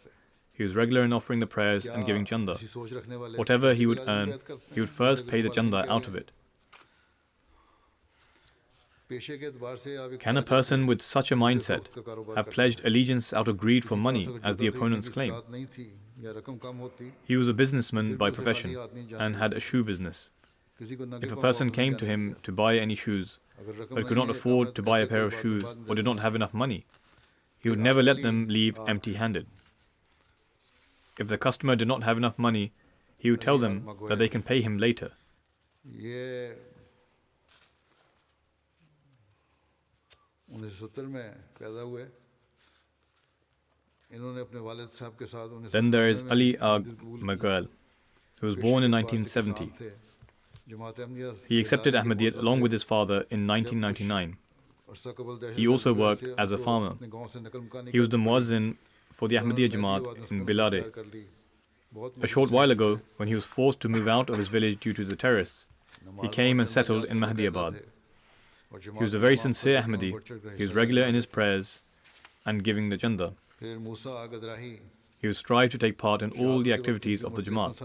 He was regular in offering the prayers and giving chanda. Whatever he would earn, he would first pay the chanda out of it. Can a person with such a mindset have pledged allegiance out of greed for money, as the opponents claim? He was a businessman by profession and had a shoe business. If a person came to him to buy any shoes, but could not afford to buy a pair of shoes or did not have enough money, he would never let them leave empty-handed. If the customer did not have enough money, he would tell them that they can pay him later. Then there is Ali Agh Magal, who was born in 1970. He accepted Ahmadiyyat along with his father in 1999. He also worked as a farmer. He was the muazzin for the Ahmadiyya Jamaat in Bilare. A short while ago, when he was forced to move out of his village due to the terrorists, he came and settled in Ahmadiyya. He was a very sincere Ahmadi. He was regular in his prayers and giving the chanda. He would strive to take part in all the activities of the Jamaat.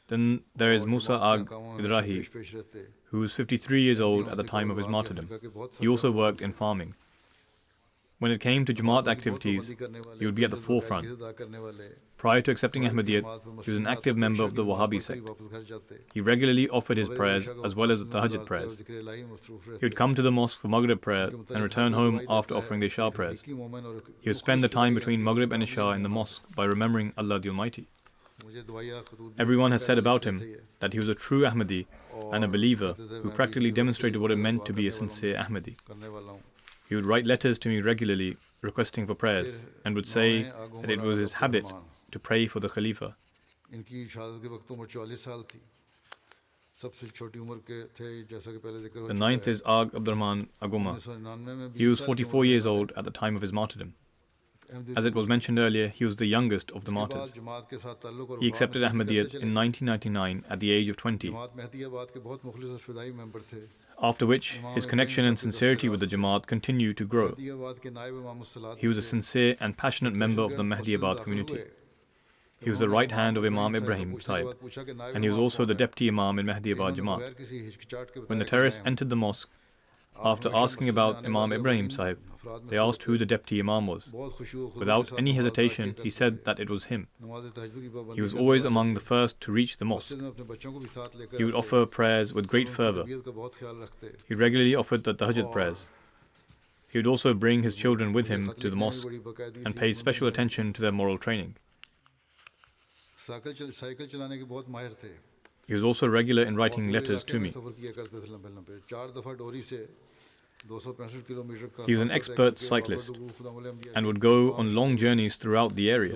Then there is Musa Agh Idrahi, who was 53 years old at the time of his martyrdom. He also worked in farming. When it came to Jamaat activities, he would be at the forefront. Prior to accepting Ahmadiyyat, he was an active member of the Wahhabi sect. He regularly offered his prayers as well as the Tahajjud prayers. He would come to the mosque for Maghrib prayer and return home after offering the Isha prayers. He would spend the time between Maghrib and Isha in the mosque by remembering Allah the Almighty. Everyone has said about him that he was a true Ahmadi and a believer who practically demonstrated what it meant to be a sincere Ahmadi. He would write letters to me regularly requesting for prayers and would say that it was his habit to pray for the Khalifa. The ninth is Agh Abdurrahman Aguma. He was 44 years old at the time of his martyrdom. As it was mentioned earlier, he was the youngest of the martyrs. He accepted Ahmadiyyat in 1999 at the age of 20. after which his connection and sincerity with the Jamaat continued to grow. He was a sincere and passionate member of the Ahmadiyya community. He was the right hand of Imam Ibrahim Sahib, and he was also the deputy Imam in Ahmadiyya Jamaat. When the terrorists entered the mosque, after asking about Imam Ibrahim Sahib, they asked who the deputy Imam was. Without any hesitation, he said that it was him. He was always among the first to reach the mosque. He would offer prayers with great fervour. He regularly offered the Tahajjud prayers. He would also bring his children with him to the mosque and paid special attention to their moral training. He was also regular in writing letters to me. He was an expert cyclist and would go on long journeys throughout the area.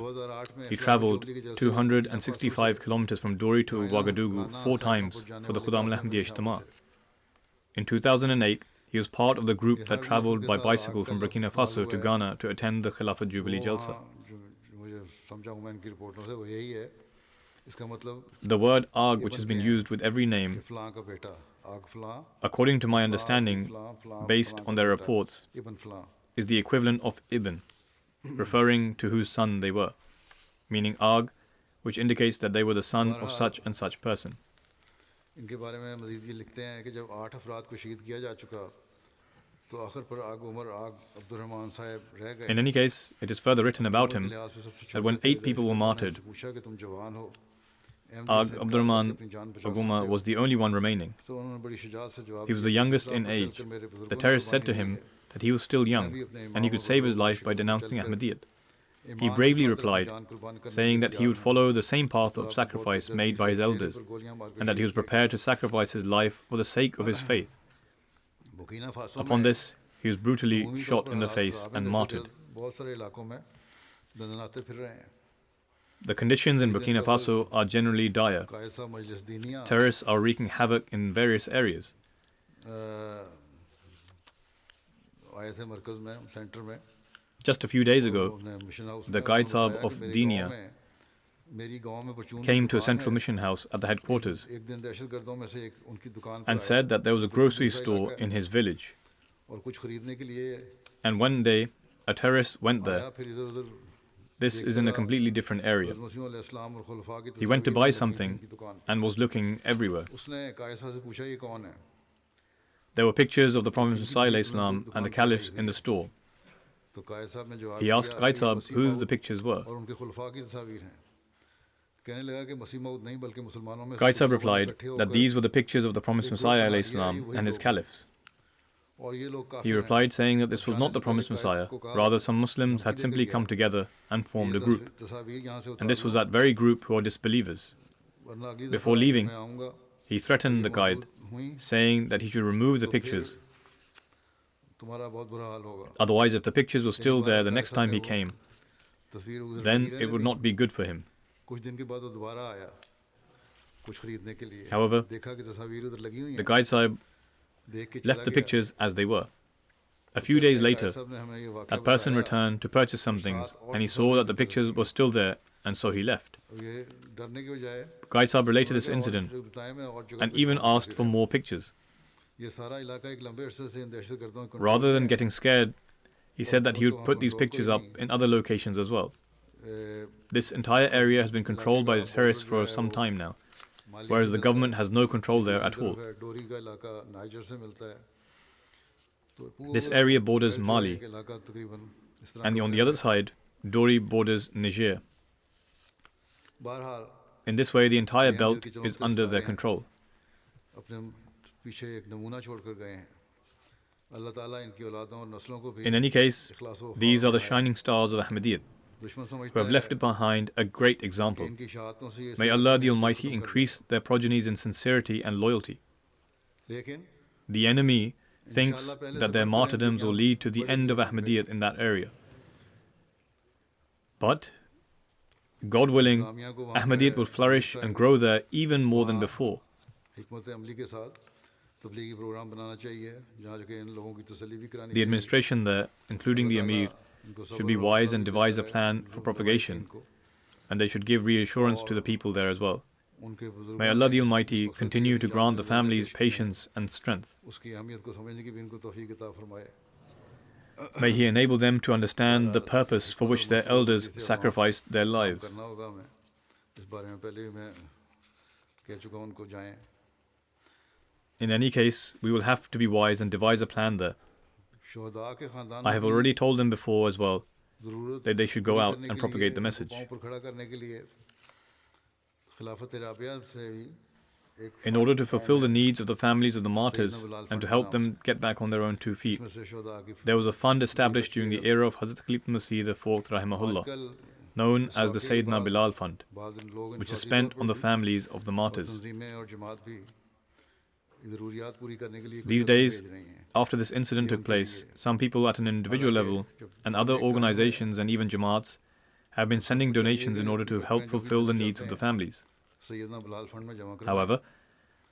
He travelled 265 kilometers from Dori to Ouagadougou 4 times for the Khudam al-Ahmadiyya Ijtima. In 2008, he was part of the group that travelled by bicycle from Burkina Faso to Ghana to attend the Khilafat Jubilee Jalsa. The word Ag, which has been used with every name, according to my understanding, based on their reports, is the equivalent of Ibn, referring to whose son they were, meaning Ag, which indicates that they were the son of such and such person. In any case, it is further written about him that when 8 people were martyred, Ag Abdurrahman Aguma was the only one remaining. He was the youngest in age. The terrorists said to him that he was still young and he could save his life by denouncing Ahmadiyyat. He bravely replied, saying that he would follow the same path of sacrifice made by his elders and that he was prepared to sacrifice his life for the sake of his faith. Upon this, he was brutally shot in the face and martyred. The conditions in Burkina Faso are generally dire. Terrorists are wreaking havoc in various areas. Just a few days ago, the Qaid Sahib of Dinia came to a central mission house at the headquarters and said that there was a grocery store in his village. And one day, a terrorist went there. This is in a completely different area. He went to buy something and was looking everywhere. There were pictures of the Prophet Muhammad and the caliphs in the store. He asked Qaid Sahib whose the pictures were. Qaid Sahib replied that these were the pictures of the Promised Messiah and his caliphs. He replied saying that this was not the Promised Messiah, rather some Muslims had simply come together and formed a group. And this was that very group who are disbelievers. Before leaving, he threatened the Qaid, saying that he should remove the pictures. Otherwise, if the pictures were still there the next time he came, then it would not be good for him. However, the Qaid Sahib left the pictures as they were. A few days later, that person returned to purchase some things and he saw that the pictures were still there, and so he left. Qaid Sahib related this incident and even asked for more pictures. Rather than getting scared, he said that he would put these pictures up in other locations as well. This entire area has been controlled by the terrorists for some time now, whereas the government has no control there at all. This area borders Mali, and on the other side, Dori borders Niger. In this way, the entire belt is under their control. In any case, these are the shining stars of Ahmadiyyat, who have left behind a great example. May Allah the Almighty increase their progenies in sincerity and loyalty. The enemy thinks that their martyrdoms will lead to the end of Ahmadiyyat in that area. But, God willing, Ahmadiyyat will flourish and grow there even more than before. The administration there, including the Amir, should be wise and devise a plan for propagation, and they should give reassurance to the people there as well. May Allah the Almighty continue to grant the families patience and strength. May He enable them to understand the purpose for which their elders sacrificed their lives. In any case, we will have to be wise and devise a plan there. I have already told them before as well that they should go out and propagate the message. In order to fulfill the needs of the families of the martyrs and to help them get back on their own 2 feet, there was a fund established during the era of Hazrat Khalifa Masih IV rahimahullah, known as the Sayyidina Bilal Fund, which is spent on the families of the martyrs. These days, after this incident took place, some people at an individual level and other organizations and even Jamaats have been sending donations in order to help fulfill the needs of the families. However,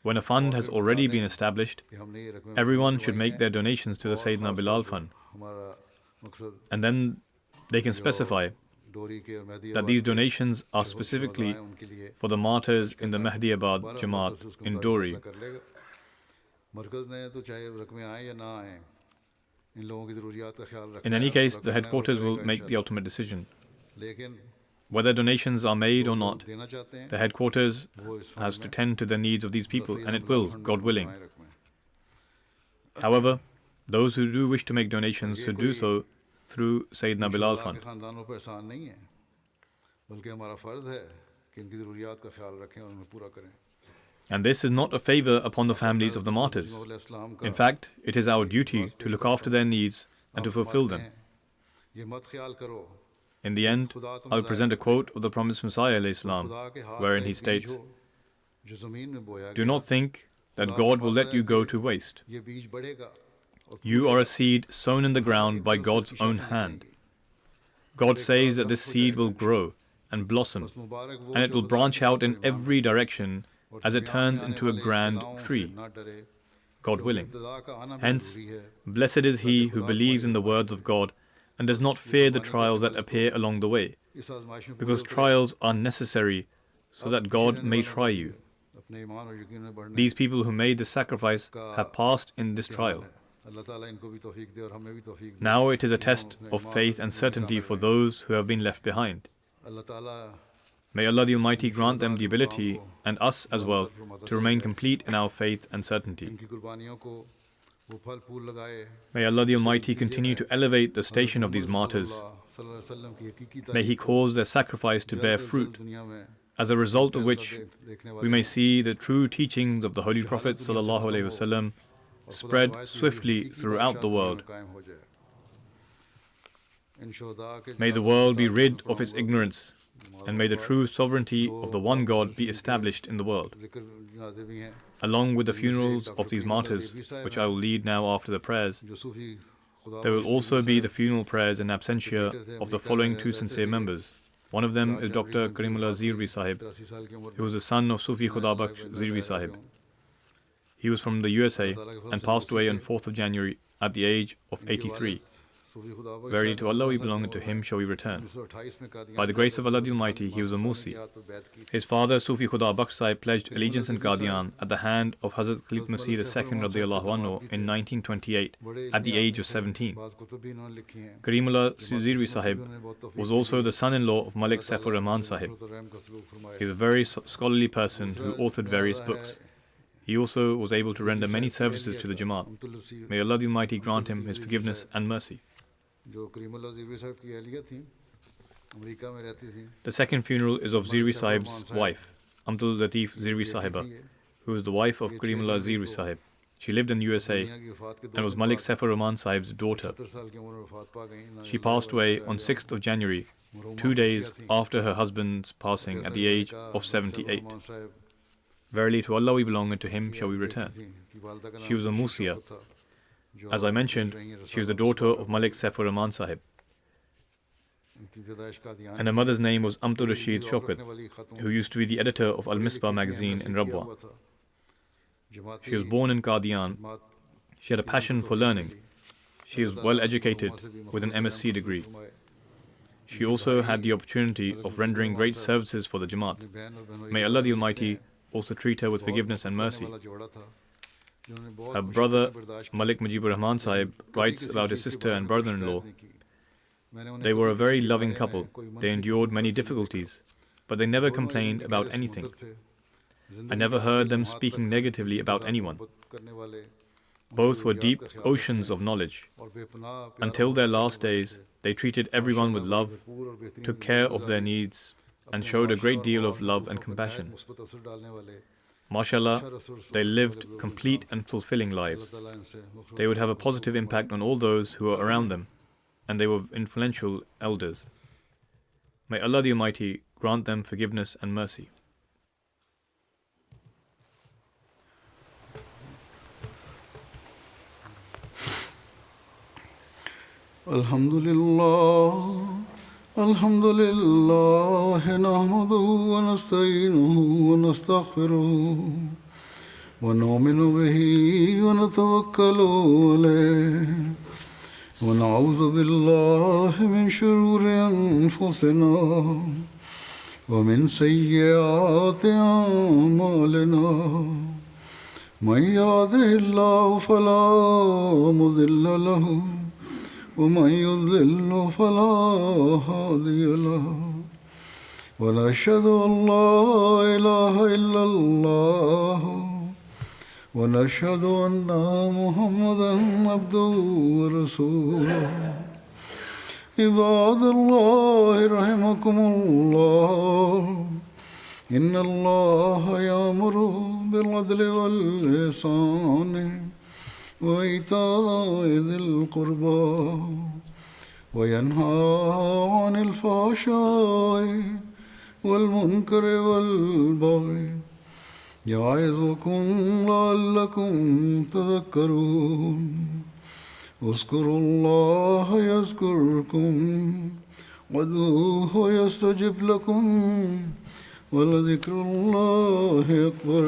when a fund has already been established, everyone should make their donations to the Sayyidina Bilal Fund. And then they can specify that these donations are specifically for the martyrs in the Ahmadiyya Jamaat in Dori. In any case, the headquarters will make the ultimate decision. Whether donations are made or not, the headquarters has to tend to the needs of these people, and it will, God willing. However, those who do wish to make donations should do so through Sayyidina Bilal Fund. And this is not a favor upon the families of the martyrs. In fact, it is our duty to look after their needs and to fulfill them. In the end, I will present a quote of the promised Messiah ﷺ, wherein he states, "Do not think that God will let you go to waste. You are a seed sown in the ground by God's own hand. God says that this seed will grow and blossom, and it will branch out in every direction as it turns into a grand tree, God willing. Hence, blessed is he who believes in the words of God and does not fear the trials that appear along the way, because trials are necessary so that God may try you. These people who made this sacrifice have passed in this trial. Now it is a test of faith and certainty for those who have been left behind. May Allah the Almighty grant them the ability, and us as well, to remain complete in our faith and certainty. May Allah the Almighty continue to elevate the station of these martyrs. May He cause their sacrifice to bear fruit, as a result of which we may see the true teachings of the Holy Prophet ﷺ spread swiftly throughout the world. May the world be rid of its ignorance, and may the true sovereignty of the one God be established in the world. Along with the funerals of these martyrs, which I will lead now after the prayers, there will also be the funeral prayers in absentia of the following 2 sincere members. One of them is Dr. Karimullah Zirvi Sahib, who was the son of Sufi Khudabakhsh Zirvi Sahib. He was from the USA and passed away on 4th of January at the age of 83. Verily to Allah we belong and to Him shall we return. By the grace of Allah the Almighty, he was a Musi. His father, Sufi Khudabakhsh Sahib, pledged allegiance in Qadian at the hand of Hazrat Khalifa Masih II radiyallahu anhu in 1928 at the age of 17. Karimullah Zirvi Sahib was also the son-in-law of Malik Saifur Rahman Sahib. He was a very scholarly person who authored various books. He also was able to render many services to the Jamaat. May Allah the Almighty grant him His forgiveness and mercy. The second funeral is of Zirvi Sahib's wife, Abdul Latif Zirvi Sahiba, who is the wife of Karimullah Zirvi Sahib. She lived in USA and was Malik Saifur Rahman Sahib's daughter. She passed away on 6th of January, 2 days after her husband's passing at the age of 78. Verily to Allah we belong and to Him shall we return. She was a Musia. As I mentioned, she was the daughter of Malik Saifur Rahman Sahib. And her mother's name was Amtu Rashid Shaukat, who used to be the editor of Al-Misbah magazine in Rabwa. She was born in Qadian. She had a passion for learning. She was well educated with an MSc degree. She also had the opportunity of rendering great services for the Jamaat. May Allah the Almighty also treat her with forgiveness and mercy. Her brother Malik Mujibur Rahman Sahib writes about his sister and brother-in-law. They were a very loving couple. They endured many difficulties, but they never complained about anything. I never heard them speaking negatively about anyone. Both were deep oceans of knowledge. Until their last days, they treated everyone with love, took care of their needs, and showed a great deal of love and compassion. MashaAllah, they lived complete and fulfilling lives. They would have a positive impact on all those who were around them, and they were influential elders. May Allah the Almighty grant them forgiveness and mercy. Alhamdulillah, alhamdulillah, nahmaduhu wa nasta'inuhu wa nastaghfiruh wa nu'minu bihi wa natawakkalu alayhi wa na'udhu billahi min shururi anfusina wa min sayyiati a'malina. Man yahdihillahu fala mudilla lahu ومن يضلل فلا هادي له ونشهد أن لا إله إلا الله ونشهد أن محمدا عبده ورسوله عباد الله رحمكم الله إن الله يأمر بالعدل والإحسان وإيتاء ذي القربى وينهى عن الفحشاء والمنكر والبغي يعظكم لعلكم تذكرون اذكروا الله يذكركم وادعوه يستجب لكم ولذكر الله أكبر